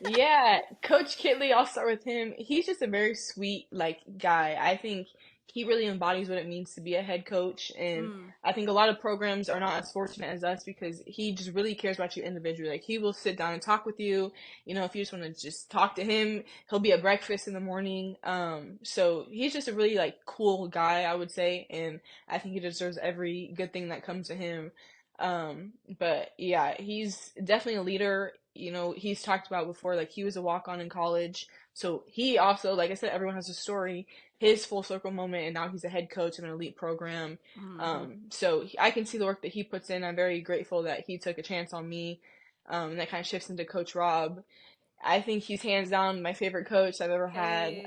yeah, Coach Kitley, I'll start with him. He's just a very sweet like guy. I think he really embodies what it means to be a head coach, and I think a lot of programs are not as fortunate as us because he just really cares about you individually. Like, he will sit down and talk with you. If you just want to just talk to him, he'll be at breakfast in the morning. So he's just a really like cool guy, I would say, and I think he deserves every good thing that comes to him. But yeah, he's definitely a leader. He's talked about before, like, he was a walk-on in college. So he also, like I said, everyone has a story, his full circle moment, and now he's a head coach of an elite program. So I can see the work that he puts in. I'm very grateful that he took a chance on me. That kind of shifts into Coach Rob. I think he's hands down my favorite coach I've ever had.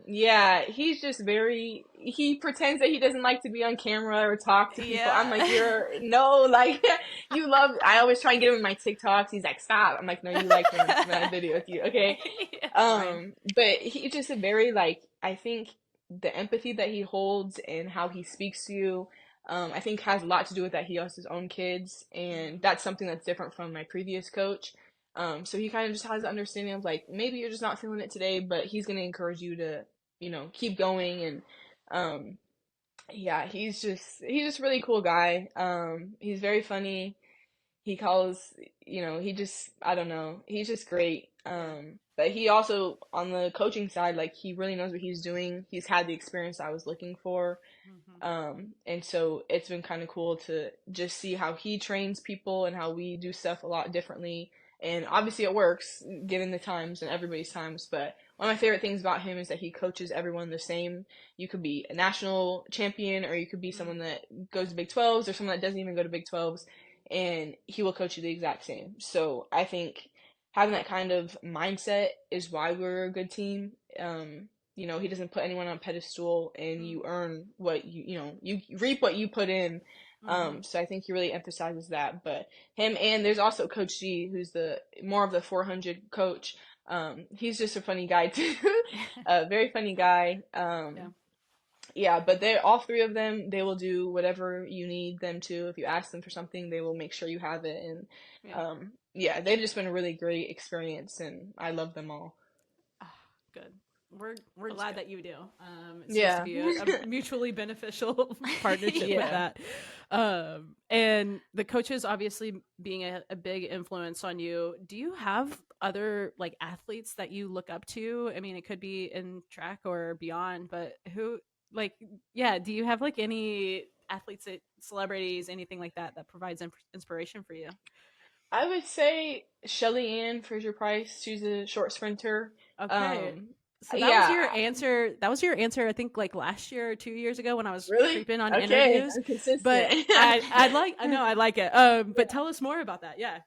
Yeah, he's just he pretends that he doesn't like to be on camera or talk to people. I'm like, I always try and get him in my TikToks. He's like, stop. I'm like, no, you like him. I'm on a video with you. Okay. But he's just a very, like, I think the empathy that he holds and how he speaks to you, I think has a lot to do with that he has his own kids, and that's something that's different from my previous coach. So he kind of just has the understanding of, like, maybe you're just not feeling it today, but he's going to encourage you to, keep going. And, yeah, he's just a really cool guy. He's very funny. He calls, I don't know, he's just great. But he also, on the coaching side, like, he really knows what he's doing. He's had the experience I was looking for. And so it's been kind of cool to just see how he trains people and how we do stuff a lot differently. And obviously it works, given the times and everybody's times. But one of my favorite things about him is that he coaches everyone the same. You could be a national champion, or you could be someone that goes to Big 12s, or someone that doesn't even go to Big 12s, and he will coach you the exact same. So I think having that kind of mindset is why we're a good team. He doesn't put anyone on a pedestal, and you earn what you reap what you put in. So I think he really emphasizes that. But him, and there's also Coach G, who's the more of the 400 coach. He's just a funny guy too, a very funny guy. Yeah, but all three of them, they will do whatever you need them to. If you ask them for something, they will make sure you have it. And they've just been a really great experience, and I love them all. Good. We're glad that you do. It seems to be a mutually beneficial partnership with that. And the coaches obviously being a big influence on you. Do you have other like athletes that you look up to? I mean, it could be in track or beyond, but who do you have like any athletes, celebrities, anything like that provides inspiration for you? I would say Shelly Ann Fraser-Price. She's a short sprinter. Okay. So that was your answer. That was your answer, I think, like last year or 2 years ago when I was creeping on interviews. I'm consistent. But I like it. But tell us more about that. Yeah.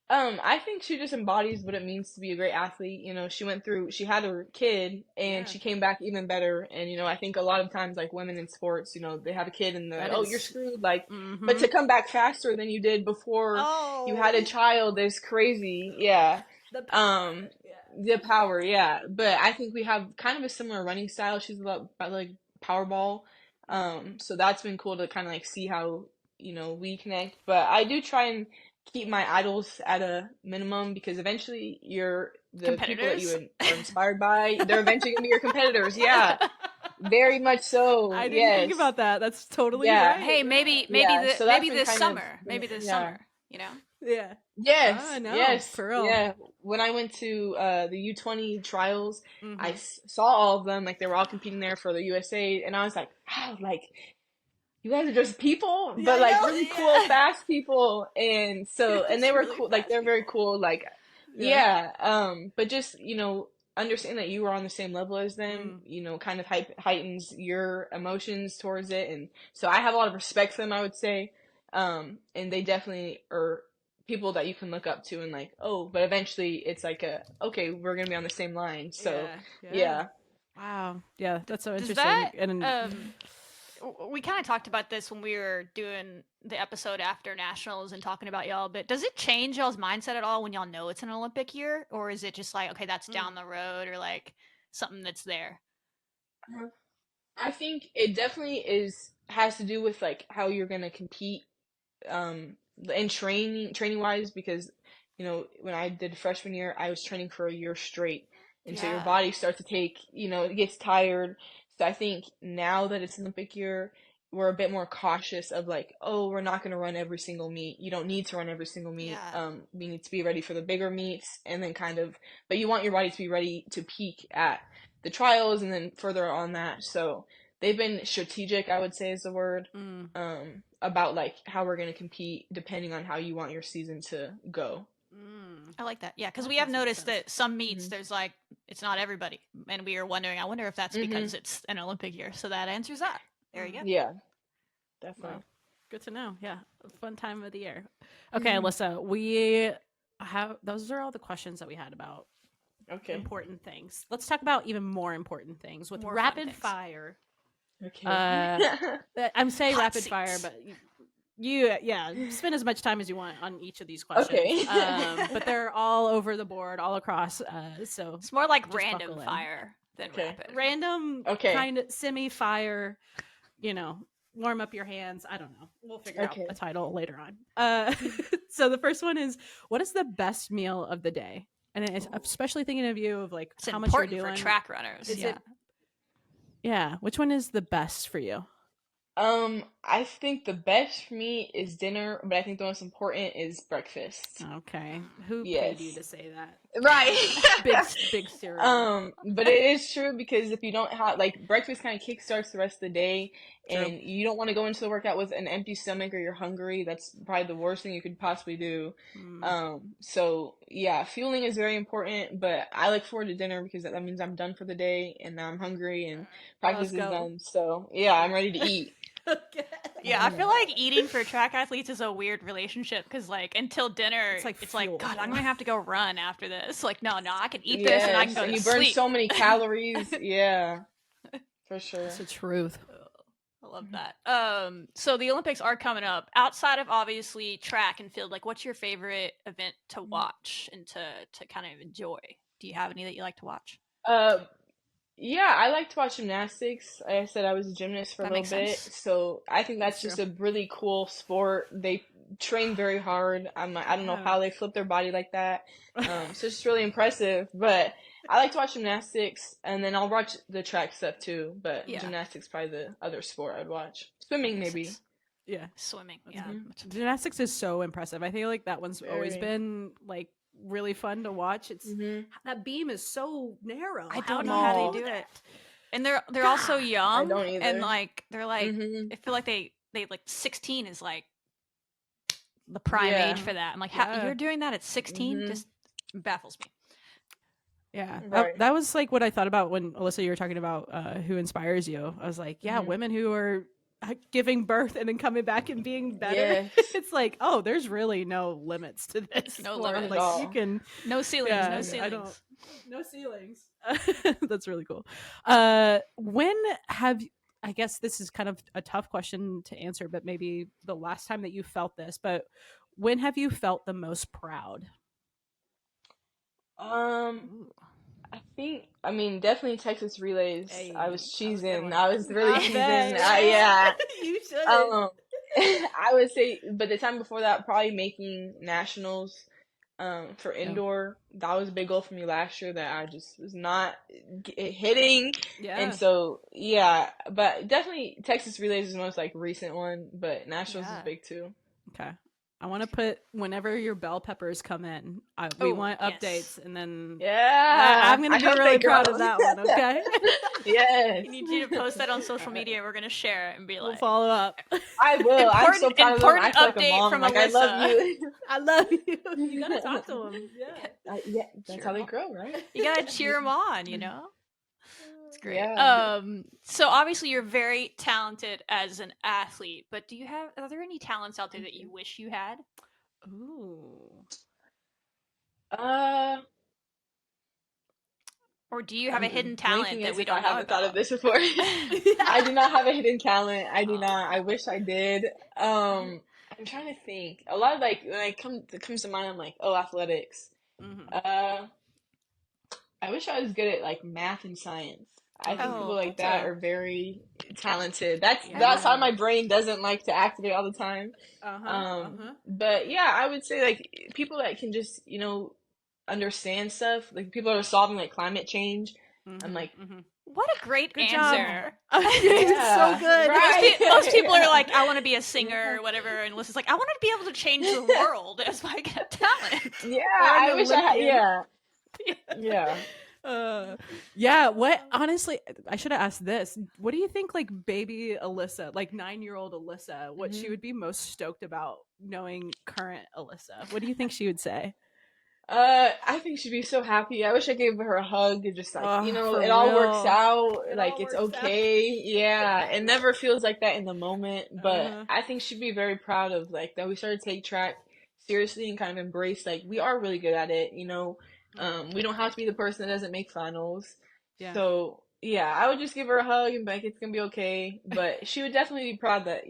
I think she just embodies what it means to be a great athlete. She had her kid, and she came back even better. And, I think a lot of times, like, women in sports, they have a kid and you're screwed. Like, but to come back faster than you did before you had a child is crazy. Yeah. The power, yeah. But I think we have kind of a similar running style. She's a lot about like Powerball. So that's been cool to kind of like see how, we connect. But I do try and keep my idols at a minimum, because eventually the people that you are inspired by, they're eventually gonna be your competitors. Yeah. Very much so. I didn't think about that. That's totally right. Hey, maybe this summer. Maybe this summer, Yeah. Yes. No, yes. For real. Yeah. When I went to the U20 trials, I saw all of them. Like, they were all competing there for the USA, and I was like, wow, like, you guys are just people, but like really cool, fast people. And so, and they were really cool. Like, they're very cool. Like, but just, understand that you are on the same level as them, you know, kind of heightens your emotions towards it. And so I have a lot of respect for them, I would say. And they definitely are people that you can look up to and like, oh, but eventually it's like okay, we're going to be on the same line. So, yeah. Wow. Yeah, that's so interesting. That, we kind of talked about this when we were doing the episode after nationals and talking about y'all, but does it change y'all's mindset at all when y'all know it's an Olympic year, or is it just like, okay, that's down the road, or like something that's there? I think it definitely has to do with like how you're going to compete and training wise, because you know, when I did freshman year, I was training for a year straight, and so your body starts to take, you know, it gets tired. So I think now that it's Olympic year, we're a bit more cautious of like, oh, we're not going to run every single meet. You don't need to run every single meet. We need to be ready for the bigger meets, and then but you want your body to be ready to peak at the trials and then further on that. So they've been strategic, I would say is the word, about like how we're going to compete depending on how you want your season to go. I like that. Yeah, because we have noticed that some meets, there's like, it's not everybody. And we are wondering, I wonder if that's because it's an Olympic year. So that answers that. There you go. Yeah, definitely. Wow. Good to know. Yeah, fun time of the year. Okay, Alyssa, those are all the questions that we had about important things. Let's talk about even more important things with rapid fire. Okay. I'm saying rapid fire, but you spend as much time as you want on each of these questions. Okay. But they're all over the board, all across. So it's more like random fire than rapid. Random, kind of semi-fire. You know, warm up your hands. I don't know. We'll figure out a title later on. So the first one is, what is the best meal of the day? And it's especially thinking of you of like it's how much you're doing for track runners. Yeah. Which one is the best for you? I think the best for me is dinner, but I think the most important is breakfast. Okay. Who paid you to say that? Right. big cereal. But it is true, because if you don't have, like, breakfast kind of kickstarts the rest of the day, and you don't want to go into the workout with an empty stomach or you're hungry. That's probably the worst thing you could possibly do. So yeah, fueling is very important, but I look forward to dinner because that means I'm done for the day and now I'm hungry and practice is done. So yeah, I'm ready to eat. Yeah, I feel like eating for track athletes is a weird relationship, because like until dinner, it's like God, I'm gonna have to go run after this. Like no, I can eat this and I can go to you sleep. burn so many calories. Yeah, for sure. It's the truth. I love that. So the Olympics are coming up. Outside of obviously track and field, like what's your favorite event to watch and to kind of enjoy? Do you have any that you like to watch? Yeah, I like to watch gymnastics. Like I said, I was a gymnast for a little bit, so I think that's just a really cool sport. They train very hard. I don't know how they flip their body like that. So it's just really impressive. But I like to watch gymnastics, and then I'll watch the track stuff too. But gymnastics probably the other sport I'd watch. Swimming maybe. Yeah, swimming. Yeah, gymnastics is so impressive. I feel like that one's always been like really fun to watch. It's that beam is so narrow. I don't know how they do it. And they're also young. I don't either. And like they're like I feel like they like 16 is like the prime age for that. I'm like, how you're doing that at 16 just baffles me. Yeah, that was like what I thought about when Alyssa, you were talking about who inspires you. I was like, women who are giving birth and then coming back and being better. It's like, oh, there's really no limits to this. No limits. Like you can no ceilings. No ceilings. That's really cool. When have I guess this is kind of a tough question to answer, but maybe the last time that you felt this, but when have you felt the most proud? I mean, definitely Texas relays. Hey, I was cheesing. I was really cheesing. Yeah. You should. I would say, but the time before that, probably making nationals for indoor. That was a big goal for me last year that I just was not hitting. Yeah. And so, but definitely Texas relays is the most like recent one, but nationals is big too. Okay. I want to put whenever your bell peppers come in, we want updates, and then I'm going to be really proud of that one. Okay. Yes. I need you to post that on social media. We're going to share it and be We'll like, follow up. I will. I'm so proud of them. I feel like a update mom. from Like, Alyssa. I love you. I love you. You got to talk to them. Yeah, that's how they grow, right? You got to cheer them on, you know? It's great. Yeah. So obviously you're very talented as an athlete, but are there any talents out there that you wish you had? Ooh. Or do you have a hidden talent that we don't know I haven't about? thought of this before. I do not have a hidden talent. I do not. I wish I did. I'm trying to think. A lot of like when it comes to mind, I'm like, oh, athletics. Mm-hmm. I wish I was good at like math and science. I think people like that are very talented. That's how my brain doesn't like to activate all the time. But yeah, I would say like people that can just, understand stuff, like people that are solving like climate change. I'm like, what a great answer. Yeah, so good. Right? Most people are like, I want to be a singer or whatever, and Alyssa's like, I want to be able to change the world as my talent. Yeah, I wish I had. Yeah. What, honestly, I should have asked this. What do you think, like, baby Alyssa, like 9-year-old Alyssa, what she would be most stoked about knowing current Alyssa? What do you think she would say? I think she'd be so happy. I wish I gave her a hug and just like, it all real. works out. It's okay. Out. Yeah. It never feels like that in the moment, but I think she'd be very proud of like that we started to take track seriously and kind of embrace like we are really good at it, we don't have to be the person that doesn't make finals. Yeah. So yeah, I would just give her a hug and be like, it's gonna be okay. But she would definitely be proud that,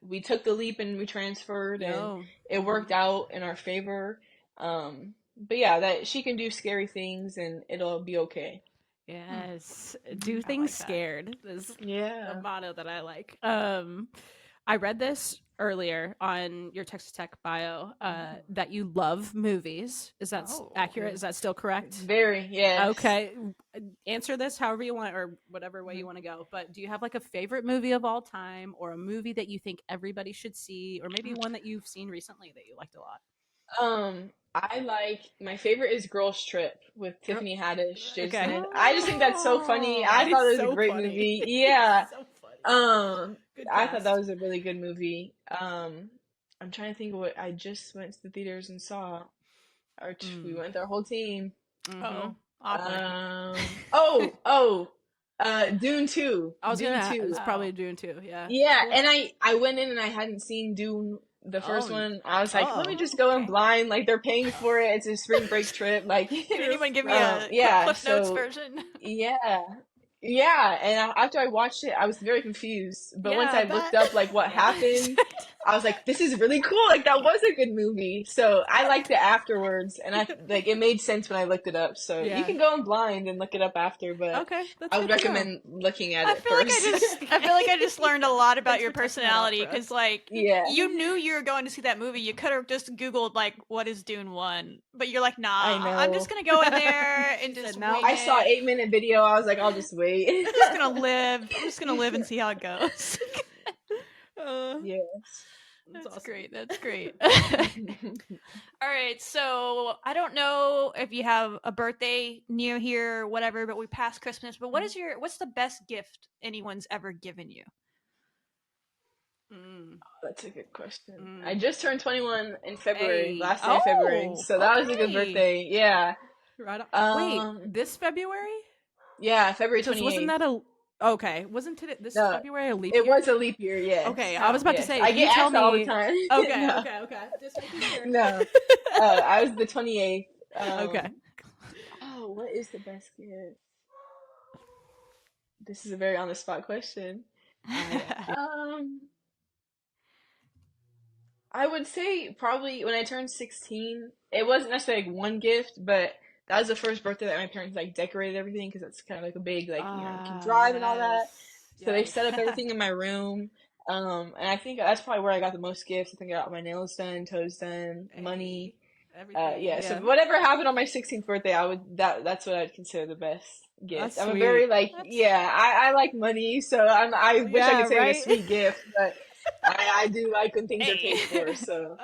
we took the leap and we transferred and it worked out in our favor. But yeah, that she can do scary things and it'll be okay. Yes. Do things scared is the motto that I like. I read this earlier on your Texas Tech bio that you love movies. Is that accurate? Is that still correct? Very, yeah. Okay. Answer this however you want or whatever way you want to go. But do you have like a favorite movie of all time or a movie that you think everybody should see or maybe one that you've seen recently that you liked a lot? My favorite is Girls Trip with Tiffany Haddish. Okay. I just think that's so funny. I thought it was a great movie. Yeah. So funny. I thought that was a really good movie. I'm trying to think of what I just went to the theaters and saw. We went our whole team. Dune 2. I was gonna. It was probably Dune 2. Yeah. Yeah, and I went in and I hadn't seen Dune. The first one, I was like, let me just go in blind. Like, they're paying for it. It's a spring break trip. Like, can anyone give me a Cliff Notes version? Yeah. Yeah, and after I watched it, I was very confused. But once I looked up, like, what happened, I was like, this is really cool. Like, that was a good movie. So I liked it afterwards. And it made sense when I looked it up. So you can go in blind and look it up after. But I would recommend looking at it first. I feel like I just learned a lot about your personality. Because, like, you knew you were going to see that movie. You could have just Googled, like, what is Dune 1? But you're like, nah, I'm just going to go in there and just wing I saw 8-minute video. I was like, I'll just wait. I'm just gonna live and see how it goes. Yes. That's awesome. Great. That's great. All right, so I don't know if you have a birthday near here or whatever, but we passed Christmas. But what's the best gift anyone's ever given you? That's a good question. I just turned 21 in February, last day of February, so that was a good birthday. Yeah. Right on. Wait, this February? Yeah, February 28th. Wasn't that wasn't today this February a leap year? It was a leap year, yes. Okay, I was about to say, I get asked all the time. Okay, okay. Just making sure. No. I was the 28th. Okay. Oh, what is the best gift? This is a very on-the-spot question. I would say probably when I turned 16, it wasn't necessarily like one gift, but that was the first birthday that my parents like decorated everything because it's kind of like a big like you can drive and all that. So they set up everything in my room, and I think that's probably where I got the most gifts. I think I got my nails done, toes done, money. Everything. So whatever happened on my 16th birthday, that's what I'd consider the best gift. I'm a very like I like money, so I wish I could say like a sweet gift, but I do like when things are paid for, so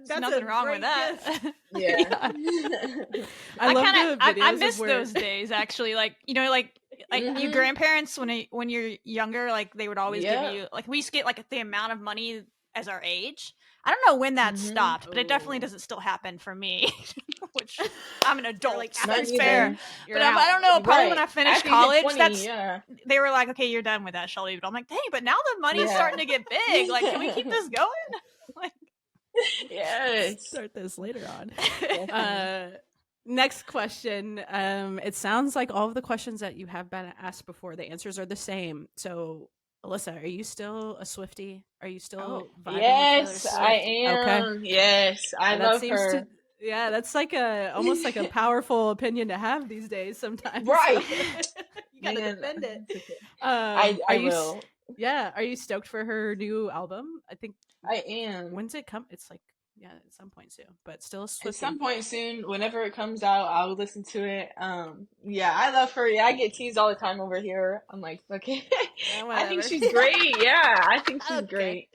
there's nothing wrong with that. Yeah. I miss those days, actually. Like, you know, like your grandparents when you're younger, like they would always give you, like, we used to get like the amount of money as our age. I don't know when that stopped, but it definitely doesn't still happen for me, which I'm an adult. Like, that's fair. But I don't know. Probably when I finished college, 20, they were like, okay, you're done with that, Shelby. But I'm like, dang, but now the money's starting to get big. Like, can we keep this going? Like, yes. Start this later on. Next question. It sounds like all of the questions that you have been asked before, the answers are the same. So, Alyssa, are you still a Swiftie? Are you still vibing with Taylor Swift? I am. Okay. Yes, I love her. Yeah, that's like almost like a powerful opinion to have these days sometimes. Right. So you gotta defend it. I will. Yeah, are you stoked for her new album? I think I am. When's it come? It's like, yeah, at some point soon, but still a Swiftie. At some point soon, whenever it comes out, I'll listen to it. Yeah, I love her. Yeah, I get teased all the time over here. I'm like, okay. Yeah, I think she's great. Yeah, I think she's great.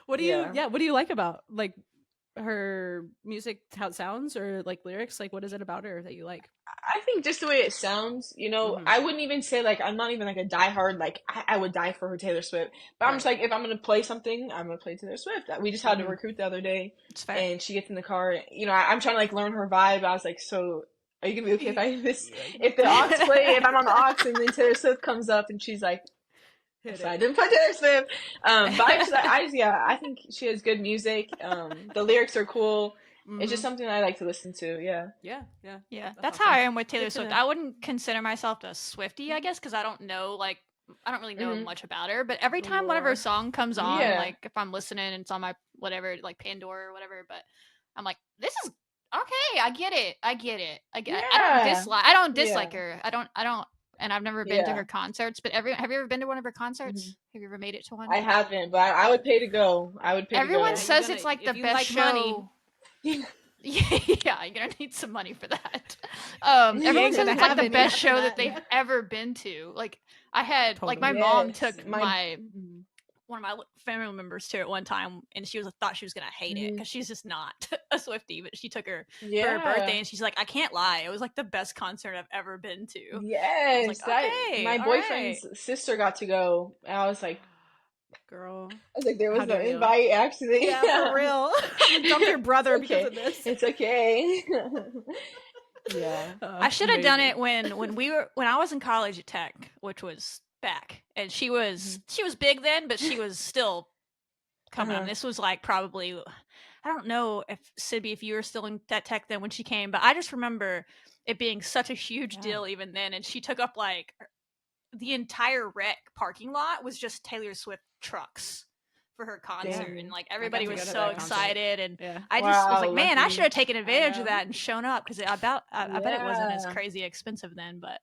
What do you like about, like, her music, how it sounds, or like lyrics? Like, what is it about her that you like? I think just the way it sounds, you know, I wouldn't even say, like, I'm not even like a diehard, like, I would die for her Taylor Swift, but I'm just like, if I'm going to play something, I'm going to play Taylor Swift. We just had a recruit the other day, and she gets in the car, you know, I'm trying to, like, learn her vibe. I was like, so, are you going to be okay if the aux play, if I'm on the aux, and then Taylor Swift comes up, and she's like, so I didn't play Taylor Swift, but I think she has good music. The lyrics are cool. It's just something I like to listen to. Yeah. That's how I am with Taylor Swift. I wouldn't consider myself a Swiftie, I guess, because I don't know, like, I don't really know much about her. But every time whenever a song comes on, like, if I'm listening and it's on my whatever, like Pandora or whatever, but I'm like, this is okay. I get it. I don't dislike her. I don't. And I've never been to her concerts, but have you ever been to one of her concerts? Have you ever made it to one? I haven't, but I would pay to go. Everyone says it's like the best show. Yeah, you're gonna need some money for that. Everyone says it's like the best show that they've ever been to. Like, I had, like, my mom took one of my family members to it one time, and she thought she was gonna hate it because she's just not a Swiftie, but she took her for her birthday, and she's like, I can't lie, it was like the best concert I've ever been to. Yes, like, okay, my boyfriend's sister got to go, and I was like, girl, there was no invite, actually. Yeah, for real. Dump your brother because of this. It's okay. I should have done it when I was in college at Tech, which was back, and she was big then, but she was still coming on. This was like probably, I don't know if Sibby, if you were still in that Tech then when she came, but I just remember it being such a huge deal even then, and she took up, like, the entire rec parking lot was just Taylor Swift trucks for her concert, and, like, everybody was so excited, and I just was like, man, I should have taken advantage of that and shown up, because I bet it wasn't as crazy expensive then, but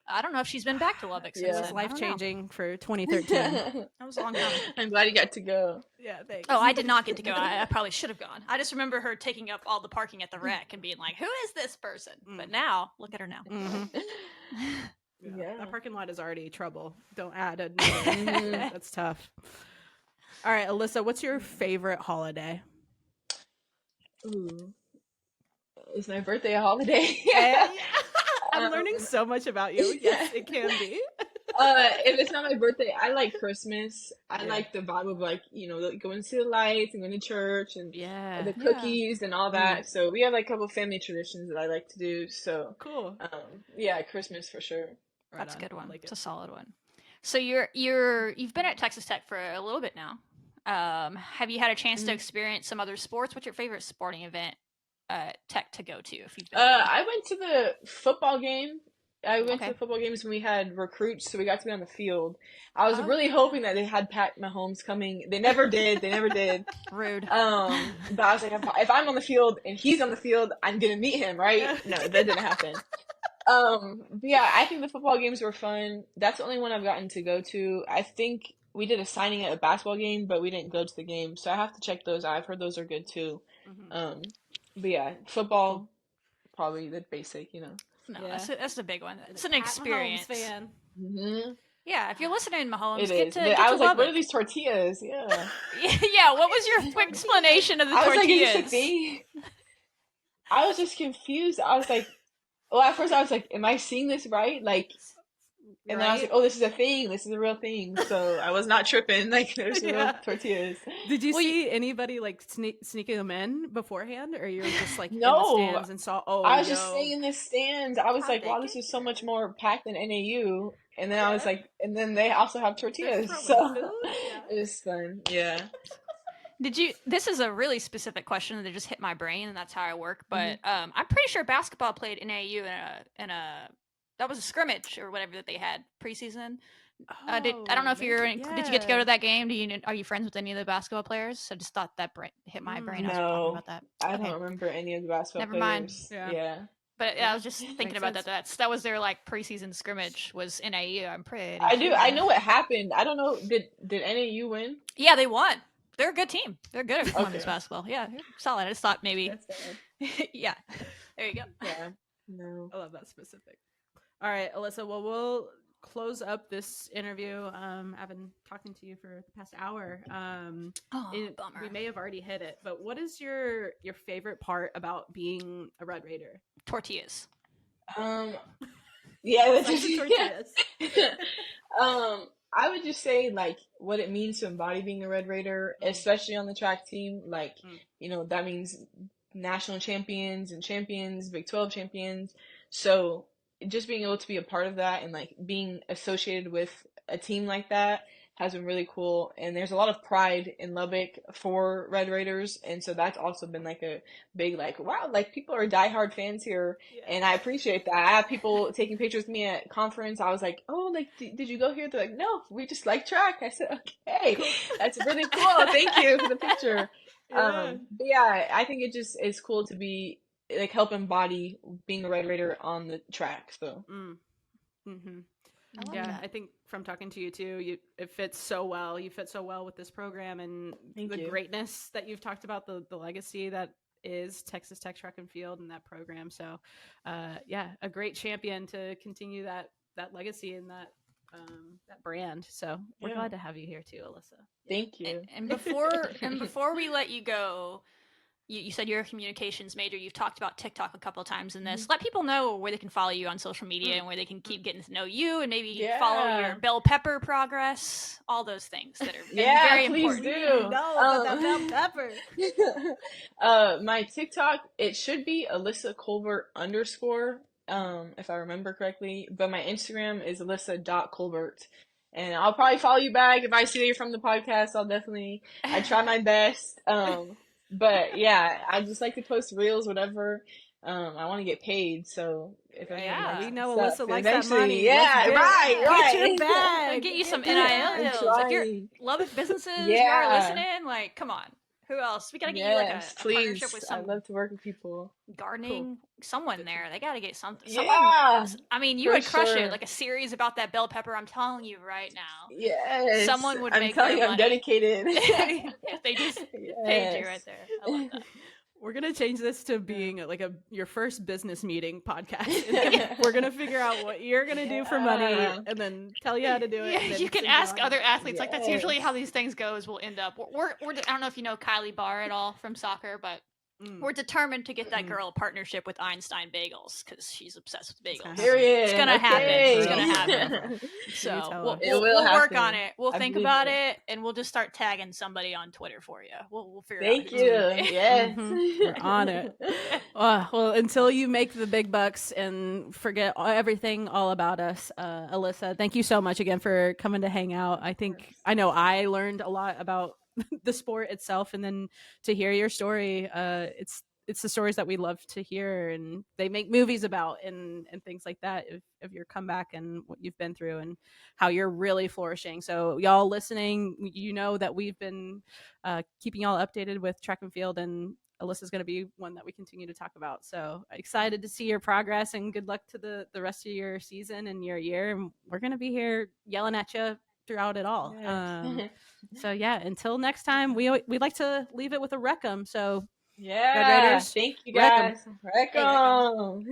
I don't know if she's been back to Lubbock since. It was life-changing for 2013. That was a long time. I'm glad you got to go. Yeah, thanks. Oh, I did not get to go. I probably should have gone. I just remember her taking up all the parking at the rec and being like, who is this person? But now, look at her now. That parking lot is already trouble. Don't add another. That's tough. All right, Alyssa, what's your favorite holiday? Ooh. Is my birthday a holiday? I'm learning so much about you. Yes, it can be. If it's not my birthday, I like Christmas. I like the vibe of, like, you know, going to the lights and going to church and the cookies and all that. So we have, like, a couple family traditions that I like to do. So cool. Christmas for sure. That's a good one. It's a solid one. So you've been at Texas Tech for a little bit now. Have you had a chance to experience some other sports? What's your favorite sporting event Tech to go to? If you've been I went to the football game. I went to the football games when we had recruits, so we got to be on the field. I was really hoping that they had Pat Mahomes coming. They never did. Rude. But I was like, if I'm on the field and he's on the field, I'm gonna meet him, right? No, that didn't happen. But yeah, I think the football games were fun. That's the only one I've gotten to go to. I think we did a signing at a basketball game, but we didn't go to the game, so I have to check those out. I've heard those are good too. But yeah, football, probably the basic, you know. No, that's the big one. It's an experience. Fan. Yeah, if you're listening, Mahomes, It get is. to But get I to was like, what Lubbock. are these tortillas? Yeah. Yeah, what was your quick explanation of the I was tortillas? like, is this a thing? I was just confused. I was like, well, at first I was like, am I seeing this right? Like, and then I was like, oh, this is a thing. This is a real thing. So I was not tripping. Like, there's real tortillas. Did you see anybody like sneaking them in beforehand, or you were just like in the No, stands and saw? Oh, I was just staying in the stands. I was How'd like, they wow, get this is so here? much more packed than NAU. And then I was Yeah. like, and then they also have They're tortillas. throwing So food. Yeah. it was fun. Yeah. This is a really specific question that just hit my brain, and that's how I work. But I'm pretty sure basketball played in AU that was a scrimmage or whatever that they had preseason. I don't know if did you get to go to that game? Are you friends with any of the basketball players? I just thought that hit my brain. I was talking about that. I don't remember any of the basketball Never mind. players. Yeah. But I was just thinking about that. That was their like preseason scrimmage was in AU. I'm pretty. I know what happened. I don't know. Did NAU win? Yeah, they won. They're a good team. They're good at women's basketball. Yeah, solid. I just thought maybe. Yeah. There you go. Yeah. No. I love that specific. All right, Alyssa. Well, we'll close up this interview. I've been talking to you for the past hour. Bummer. We may have already hit it, but what is your favorite part about being a Red Raider? Tortillas. Yeah, that's tortillas. I would just say like what it means to embody being a Red Raider, especially on the track team. Like, you know, that means national champions and champions, Big 12 champions. So just being able to be a part of that and like being associated with a team like that has been really cool. And there's a lot of pride in Lubbock for Red Raiders, and so that's also been like a big like, wow, like people are diehard fans here. And I appreciate that. I have people taking pictures with me at conference. I was like, oh, like did you go here? They're like, no, we just like track. I said, okay, that's really cool, thank you for the picture. But yeah, I think it just is cool to be like help embody being a Red Raider on the track. So I think from talking to you too, it fits so well. You fit so well with this program and the greatness that you've talked about, the legacy that is Texas Tech Track and Field and that program. So a great champion to continue that legacy and that brand. So we're glad to have you here too, Alyssa. Thank you. And before we let you go, you said you're a communications major. You've talked about TikTok a couple of times in this. Let people know where they can follow you on social media and where they can keep getting to know you and maybe follow your bell pepper progress, all those things that are very important. Do. No, that bell pepper. My TikTok, it should be Alyssa Colbert _ if I remember correctly, but my Instagram is alyssa.colbert. And I'll probably follow you back if I see that you're from the podcast. I try my best. But yeah, I just like to post reels, whatever. I want to get paid, so if we know Alyssa likes that money. Yeah, right. Get your bag. Get you some NIL deals. If you're Lubbock businesses, you are listening. Like, come on. Who else? We gotta get you like a partnership with some. I love to work with people. Gardening, someone there. They gotta get something. Yeah. I mean, you would crush it. Like a series about that bell pepper. I'm telling you right now. Yes. Someone would make telling you, I'm dedicated. If they just paid you right there. I love that. We're gonna change this to being like your first business meeting podcast. We're gonna figure out what you're gonna do for money, and then tell you how to do it. Yeah, you can ask other athletes. Like that's usually how these things goes. We'll end up. We're I don't know if you know Kylie Barr at all from soccer, but we're determined to get that girl a partnership with Einstein Bagels because she's obsessed with bagels. It's gonna happen. It's gonna happen. So we'll work on it. We'll think about it, and we'll just start tagging somebody on Twitter for you. We'll figure it out. Thank you. Yes, we're on it. Well, until you make the big bucks and forget everything all about us, Alyssa, thank you so much again for coming to hang out. I know I learned a lot about the sport itself, and then to hear your story, it's the stories that we love to hear, and they make movies about and things like that of your comeback and what you've been through and how you're really flourishing. So y'all listening, you know that we've been keeping y'all updated with track and field, and Alyssa's going to be one that we continue to talk about. So excited to see your progress, and good luck to the rest of your season and your year. And we're going to be here yelling at you throughout it all. So yeah, until next time, we like to leave it with a wreck 'em. So Red Raiders, thank you guys. Wreck 'em.